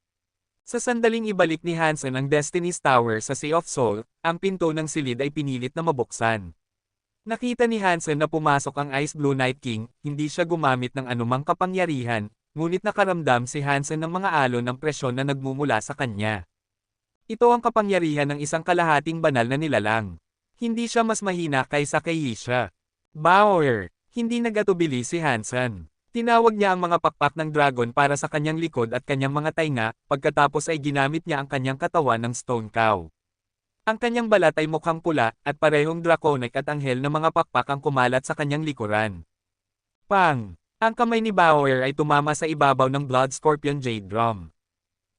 Sa sandaling ibalik ni Hansen ang Destiny's Tower sa Sea of Soul, ang pinto ng silid ay pinilit na mabuksan. Nakita ni Hansen na pumasok ang Ice Blue Night King, hindi siya gumamit ng anumang kapangyarihan, ngunit nakaramdam si Hansen ng mga alon ng presyon na nagmumula sa kanya. Ito ang kapangyarihan ng isang kalahating banal na nilalang. Hindi siya mas mahina kaysa kay Yisha. Bauer! Hindi nagatubili si Hansen. Tinawag niya ang mga pakpak ng dragon para sa kanyang likod at kanyang mga tainga, pagkatapos ay ginamit niya ang kanyang katawan ng stone cow. Ang kanyang balat ay mukhang pula, at parehong draconic at anghel na mga pakpak ang kumalat sa kanyang likuran. Pang! Ang kamay ni Bauer ay tumama sa ibabaw ng Blood Scorpion Jade Drum.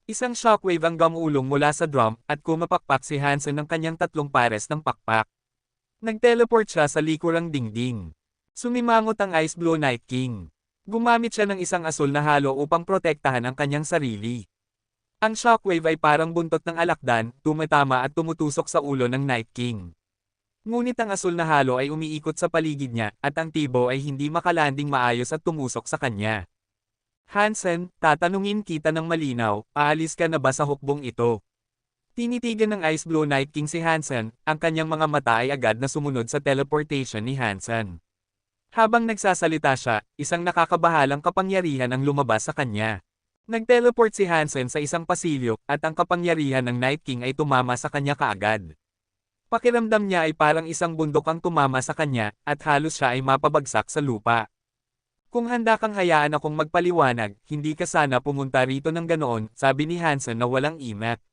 Isang shockwave ang gamulong mula sa drum, at kumapakpak si Hansen ng kanyang 3 pares ng pakpak. Nag-teleport siya sa likurang dingding. Sumimangot ang Ice Blue Night King. Gumamit siya ng isang asul na halo upang protektahan ang kanyang sarili. Ang shockwave ay parang buntot ng alakdan, tumatama at tumutusok sa ulo ng Night King. Ngunit ang asul na halo ay umiikot sa paligid niya, at ang tibo ay hindi makalanding maayos at tumusok sa kanya. Hansen, tatanungin kita ng malinaw, aalis ka na ba sa hukbong ito? Tinitigan ng Ice Blue Night King si Hansen, ang kanyang mga mata ay agad na sumunod sa teleportation ni Hansen. Habang nagsasalita siya, isang nakakabahalang kapangyarihan ang lumabas sa kanya. Nag-teleport si Hansen sa isang pasilyo, at ang kapangyarihan ng Night King ay tumama sa kanya kaagad. Pakiramdam niya ay parang isang bundok ang tumama sa kanya, at halos siya ay mapabagsak sa lupa. Kung handa kang hayaan akong magpaliwanag, hindi ka sana pumunta rito ng ganoon, sabi ni Hansen na walang imak.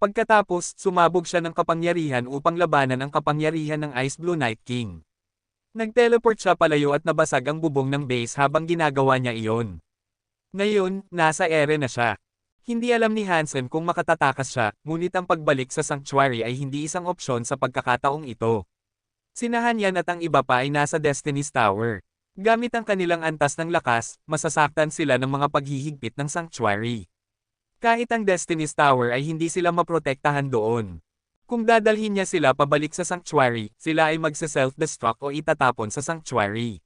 Pagkatapos, sumabog siya ng kapangyarihan upang labanan ang kapangyarihan ng Ice Blue Night King. Nag-teleport siya palayo at nabasag ang bubong ng base habang ginagawa niya iyon. Ngayon, nasa ere na siya. Hindi alam ni Hansen kung makatatakas siya, ngunit ang pagbalik sa sanctuary ay hindi isang opsyon sa pagkakataong ito. Sinahan yan at ang iba pa ay nasa Destiny's Tower. Gamit ang kanilang antas ng lakas, masasaktan sila ng mga paghihigpit ng sanctuary. Kahit ang Destiny's Tower ay hindi sila maprotektahan doon. Kung dadalhin niya sila pabalik sa sanctuary, sila ay magse-self-destruct o itatapon sa sanctuary.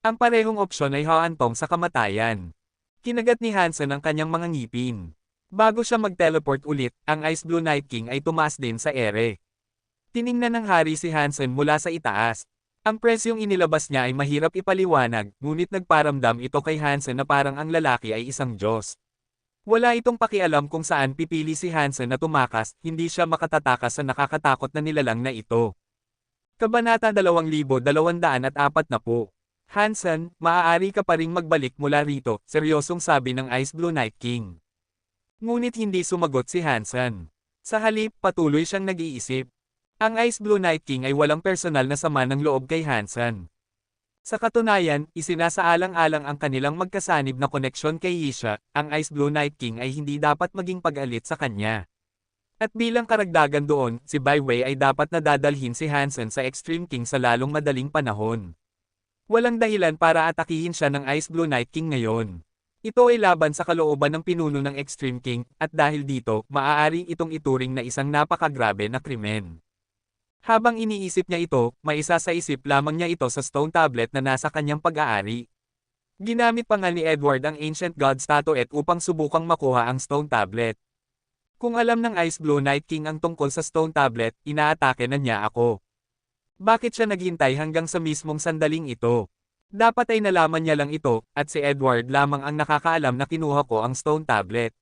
Ang parehong opsyon ay haantong sa kamatayan. Kinagat ni Hansen ang kanyang mga ngipin. Bago siya mag-teleport ulit, ang Ice Blue Night King ay tumaas din sa ere. Tiningnan ng hari si Hansen mula sa itaas. Ang presyong inilabas niya ay mahirap ipaliwanag, ngunit nagparamdam ito kay Hansen na parang ang lalaki ay isang Diyos. Wala itong pakialam kung saan pipili si Hansen na tumakas, hindi siya makatatakas sa nakakatakot na nilalang na ito. Kabanata 2240. Hansen, maaari ka pa ring magbalik mula rito, seryosong sabi ng Ice Blue Night King. Ngunit hindi sumagot si Hansen. Sa halip, patuloy siyang nag-iisip. Ang Ice Blue Night King ay walang personal na sama ng loob kay Hansen. Sa katunayan, isinasaalang-alang ang kanilang magkasanib na koneksyon kay Yisha, ang Ice Blue Night King ay hindi dapat maging pag-alit sa kanya. At bilang karagdagan doon, si Baiwei ay dapat na dadalhin si Hansen sa Extreme King sa lalong madaling panahon. Walang dahilan para atakihin siya ng Ice Blue Night King ngayon. Ito ay laban sa kalooban ng pinuno ng Extreme King, at dahil dito, maaari itong ituring na isang napakagrabe na krimen. Habang iniisip niya ito, maisa sa isip lamang niya ito sa stone tablet na nasa kanyang pag-aari. Ginamit pa nga ni Edward ang Ancient God Statuette upang subukang makuha ang stone tablet. Kung alam ng Ice Blue Night King ang tungkol sa stone tablet, inaatake na niya ako. Bakit siya naghintay hanggang sa mismong sandaling ito? Dapat ay nalaman niya lang ito, at si Edward lamang ang nakakaalam na kinuha ko ang stone tablet.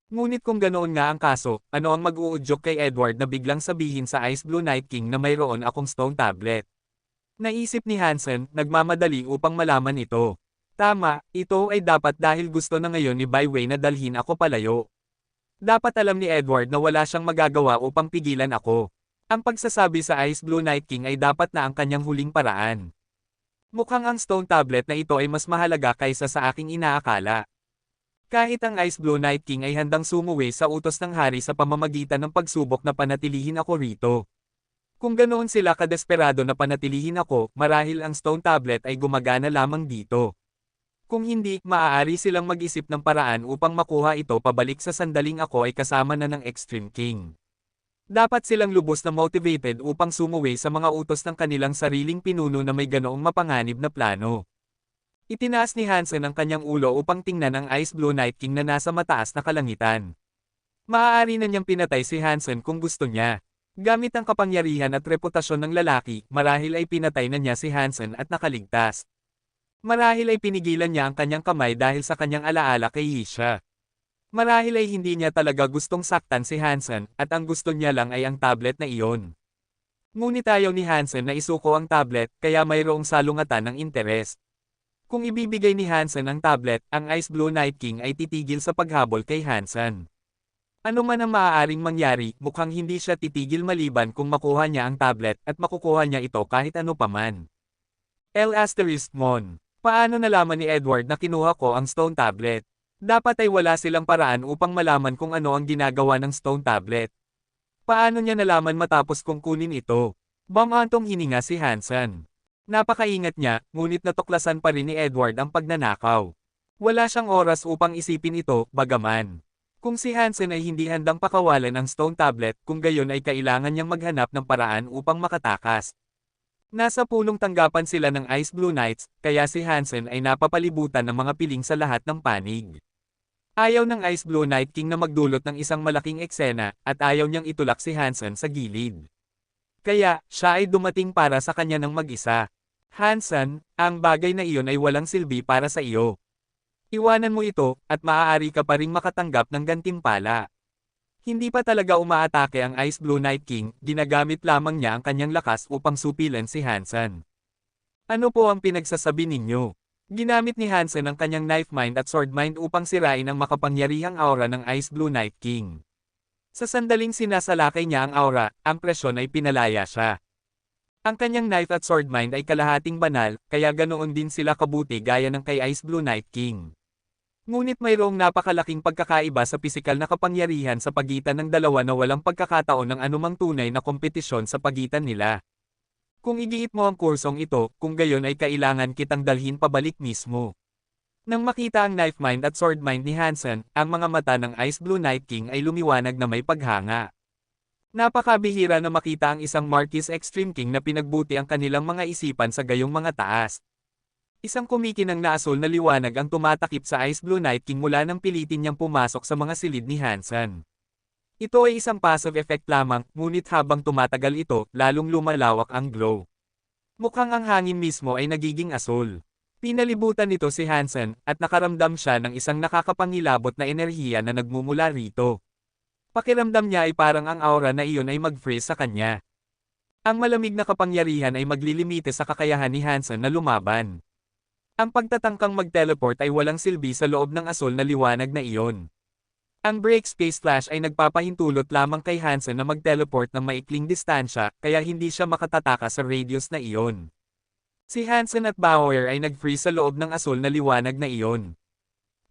Ngunit kung ganoon nga ang kaso, ano ang mag-uudyok kay Edward na biglang sabihin sa Ice Blue Night King na mayroon akong stone tablet? Naisip ni Hansen, nagmamadali upang malaman ito. Tama, ito ay dapat dahil gusto na ngayon ni Baiwei na dalhin ako palayo. Dapat alam ni Edward na wala siyang magagawa upang pigilan ako. Ang pagsasabi sa Ice Blue Night King ay dapat na ang kanyang huling paraan. Mukhang ang stone tablet na ito ay mas mahalaga kaysa sa aking inaakala. Kahit ang Ice Blue Night King ay handang sumuwi sa utos ng hari sa pamamagitan ng pagsubok na panatilihin ako rito. Kung ganoon sila kadesperado na panatilihin ako, marahil ang stone tablet ay gumagana lamang dito. Kung hindi, maaari silang mag-isip ng paraan upang makuha ito pabalik sa sandaling ako ay kasama na ng Extreme King. Dapat silang lubos na motivated upang sumuwi sa mga utos ng kanilang sariling pinuno na may ganoong mapanganib na plano. Itinaas ni Hansen ang kanyang ulo upang tingnan ang Ice Blue Night King na nasa mataas na kalangitan. Maaari na niyang pinatay si Hansen kung gusto niya. Gamit ang kapangyarihan at reputasyon ng lalaki, marahil ay pinatay na niya si Hansen at nakaligtas. Marahil ay pinigilan niya ang kanyang kamay dahil sa kanyang alaala kay Yisha. Marahil ay hindi niya talaga gustong saktan si Hansen, at ang gusto niya lang ay ang tablet na iyon. Ngunit ayaw ni Hansen na isuko ang tablet, kaya mayroong salungatan ng interes. Kung ibibigay ni Hansen ang tablet, ang Ice Blue Night King ay titigil sa paghabol kay Hansen. Ano man ang maaaring mangyari, mukhang hindi siya titigil maliban kung makuha niya ang tablet at makukuha niya ito kahit ano paman. Mon. Paano nalaman ni Edward na kinuha ko ang stone tablet? Dapat ay wala silang paraan upang malaman kung ano ang ginagawa ng stone tablet. Paano niya nalaman matapos kong kunin ito? Bamantong hininga si Hansen. Napakaingat niya, ngunit natuklasan pa rin ni Edward ang pagnanakaw. Wala siyang oras upang isipin ito, bagaman. Kung si Hansen ay hindi handang pakawalan ang stone tablet, kung gayon ay kailangan niyang maghanap ng paraan upang makatakas. Nasa punong tanggapan sila ng Ice Blue Knights, kaya si Hansen ay napapalibutan ng mga piling sa lahat ng panig. Ayaw ng Ice Blue Night King na magdulot ng isang malaking eksena, at ayaw niyang itulak si Hansen sa gilid. Kaya, siya ay dumating para sa kanya ng mag-isa. Hansen, ang bagay na iyon ay walang silbi para sa iyo. Iwanan mo ito, at maaari ka pa ring makatanggap ng gantimpala. Hindi pa talaga umaatake ang Ice Blue Night King, ginagamit lamang niya ang kanyang lakas upang supilan si Hansen. Ano po ang pinagsasabi ninyo? Ginamit ni Hansen ang kanyang Knife Mind at Sword Mind upang sirain ang makapangyarihang aura ng Ice Blue Night King. Sa sandaling sinasalakay niya ang aura, ang presyon ay pinalaya siya. Ang kanyang Knife at Sword Mind ay kalahating banal, kaya ganoon din sila kabuti gaya ng kay Ice Blue Night King. Ngunit mayroong napakalaking pagkakaiba sa pisikal na kapangyarihan sa pagitan ng dalawa na walang pagkakataon ng anumang tunay na kompetisyon sa pagitan nila. Kung igiit mo ang kursong ito, kung gayon ay kailangan kitang dalhin pabalik mismo. Nang makita ang Knife Mind at Sword Mind ni Hansen, ang mga mata ng Ice Blue Night King ay lumiwanag na may paghanga. Napakabihira na makita ang isang Marquis Extreme King na pinagbuti ang kanilang mga isipan sa gayong mga taas. Isang kumikinang na asul na liwanag ang tumatakip sa Ice Blue Night King mula nang pilitin niyang pumasok sa mga silid ni Hansen. Ito ay isang passive effect lamang, ngunit habang tumatagal ito, lalong lumalawak ang glow. Mukhang ang hangin mismo ay nagiging asul. Pinalibutan nito si Hansen, at nakaramdam siya ng isang nakakapangilabot na enerhiya na nagmumula rito. Pakiramdam niya ay parang ang aura na iyon ay mag-freeze sa kanya. Ang malamig na kapangyarihan ay maglilimite sa kakayahan ni Hansen na lumaban. Ang pagtatangkang mag-teleport ay walang silbi sa loob ng asul na liwanag na iyon. Ang Break Space Flash ay nagpapahintulot lamang kay Hansen na mag-teleport ng maikling distansya, kaya hindi siya makatataka sa radius na iyon. Si Hansen at Bauer ay nag-freeze sa loob ng asul na liwanag na iyon.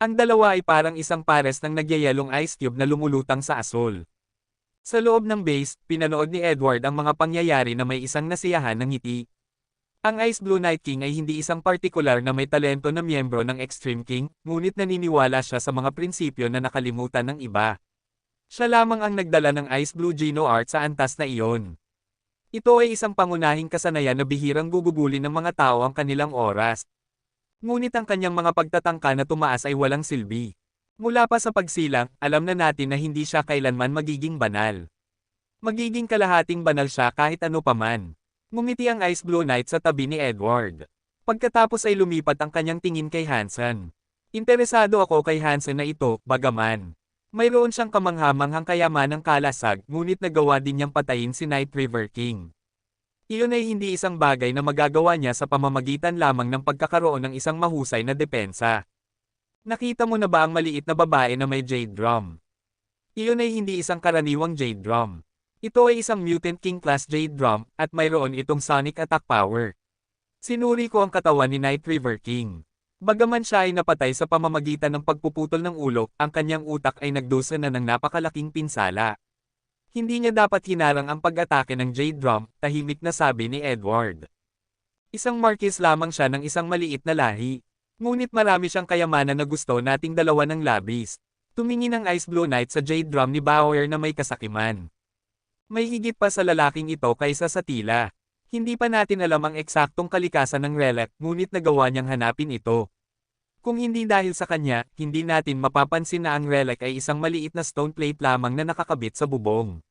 Ang dalawa ay parang isang pares ng nagyayelong ice cube na lumulutang sa asul. Sa loob ng base, pinanood ni Edward ang mga pangyayari na may isang nasiyahan ng ngiti. Ang Ice Blue Night King ay hindi isang partikular na may talento na miyembro ng Extreme King, ngunit naniniwala siya sa mga prinsipyo na nakalimutan ng iba. Siya lamang ang nagdala ng Ice Blue Geno Art sa antas na iyon. Ito ay isang pangunahing kasanayan na bihirang gugugulin ng mga tao ang kanilang oras. Ngunit ang kanyang mga pagtatangka na tumaas ay walang silbi. Mula pa sa pagsilang, alam na natin na hindi siya kailanman magiging banal. Magiging kalahating banal siya kahit ano paman. Ngumiti ang Ice Blue Knight sa tabi ni Edward. Pagkatapos ay lumipat ang kanyang tingin kay Hansen. Interesado ako kay Hansen na ito, bagaman. Mayroon siyang kamanghamanghang kayamanang kalasag, ngunit nagawa din niyang patayin si Night River King. Iyon ay hindi isang bagay na magagawa niya sa pamamagitan lamang ng pagkakaroon ng isang mahusay na depensa. Nakita mo na ba ang maliit na babae na may Jade Drum? Iyon ay hindi isang karaniwang Jade Drum. Ito ay isang Mutant King Class Jade Drum, at mayroon itong Sonic Attack Power. Sinuri ko ang katawan ni Night River King. Bagaman siya ay napatay sa pamamagitan ng pagpuputol ng ulo, ang kanyang utak ay nagdusa na ng napakalaking pinsala. Hindi niya dapat hinarang ang pag-atake ng Jade Drum, tahimik na sabi ni Edward. Isang Marquis lamang siya ng isang maliit na lahi. Ngunit marami siyang kayamanan na gusto nating dalawa ng labis. Tumingin ang Ice Blue Knight sa Jade Drum ni Bauer na may kasakiman. May higit pa sa lalaking ito kaysa sa tila. Hindi pa natin alam ang eksaktong kalikasan ng relic, ngunit nagawa niyang hanapin ito. Kung hindi dahil sa kanya, hindi natin mapapansin na ang relic ay isang maliit na stone plate lamang na nakakabit sa bubong.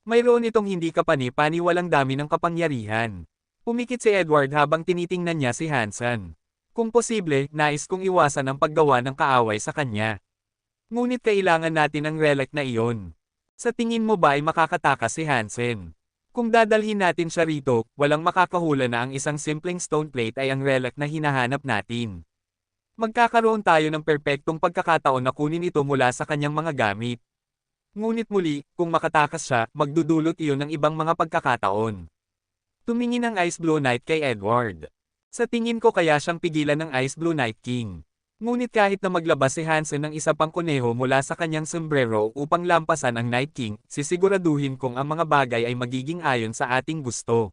Mayroon itong hindi kapani-pani walang dami ng kapangyarihan. Pumikit si Edward habang tinitingnan niya si Hansen. Kung posible, nais kong iwasan ang paggawa ng kaaway sa kanya. Ngunit kailangan natin ang relic na iyon. Sa tingin mo ba ay makakatakas si Hansen? Kung dadalhin natin siya rito, walang makakahula na ang isang simpleng stone plate ay ang relic na hinahanap natin. Magkakaroon tayo ng perpektong pagkakataon na kunin ito mula sa kanyang mga gamit. Ngunit muli, kung makatakas siya, magdudulot iyon ng ibang mga pagkakataon. Tumingin ang Ice Blue Knight kay Edward. Sa tingin ko kaya siyang pigilan ng Ice Blue Night King. Ngunit kahit na maglabas si Hansen ng isa pang kuneho mula sa kanyang sombrero upang lampasan ang Night King, sisiguraduhin kong ang mga bagay ay magiging ayon sa ating gusto.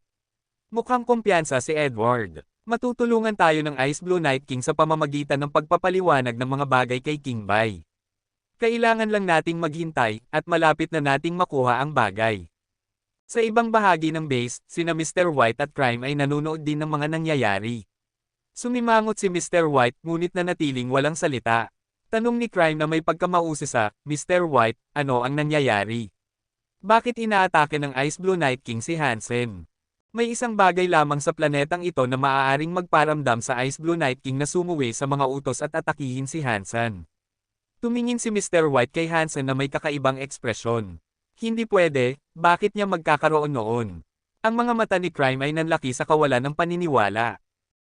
Mukhang kumpiyansa si Edward. Matutulungan tayo ng Ice Blue Night King sa pamamagitan ng pagpapaliwanag ng mga bagay kay King Bai. Kailangan lang nating maghintay, at malapit na nating makuha ang bagay. Sa ibang bahagi ng base, sina Mr. White at Crime ay nanonood din ng mga nangyayari. Sumimangot si Mr. White ngunit nanatiling walang salita. Tanong ni Crime na may pagkamausisa, Mr. White, ano ang nangyayari? Bakit inaatake ng Ice Blue Night King si Hansen? May isang bagay lamang sa planetang ito na maaaring magparamdam sa Ice Blue Night King na sumuwi sa mga utos at atakihin si Hansen. Tumingin si Mr. White kay Hansen na may kakaibang ekspresyon. Hindi pwede, bakit niya magkakaroon noon? Ang mga mata ni Crime ay nanlaki sa kawalan ng paniniwala.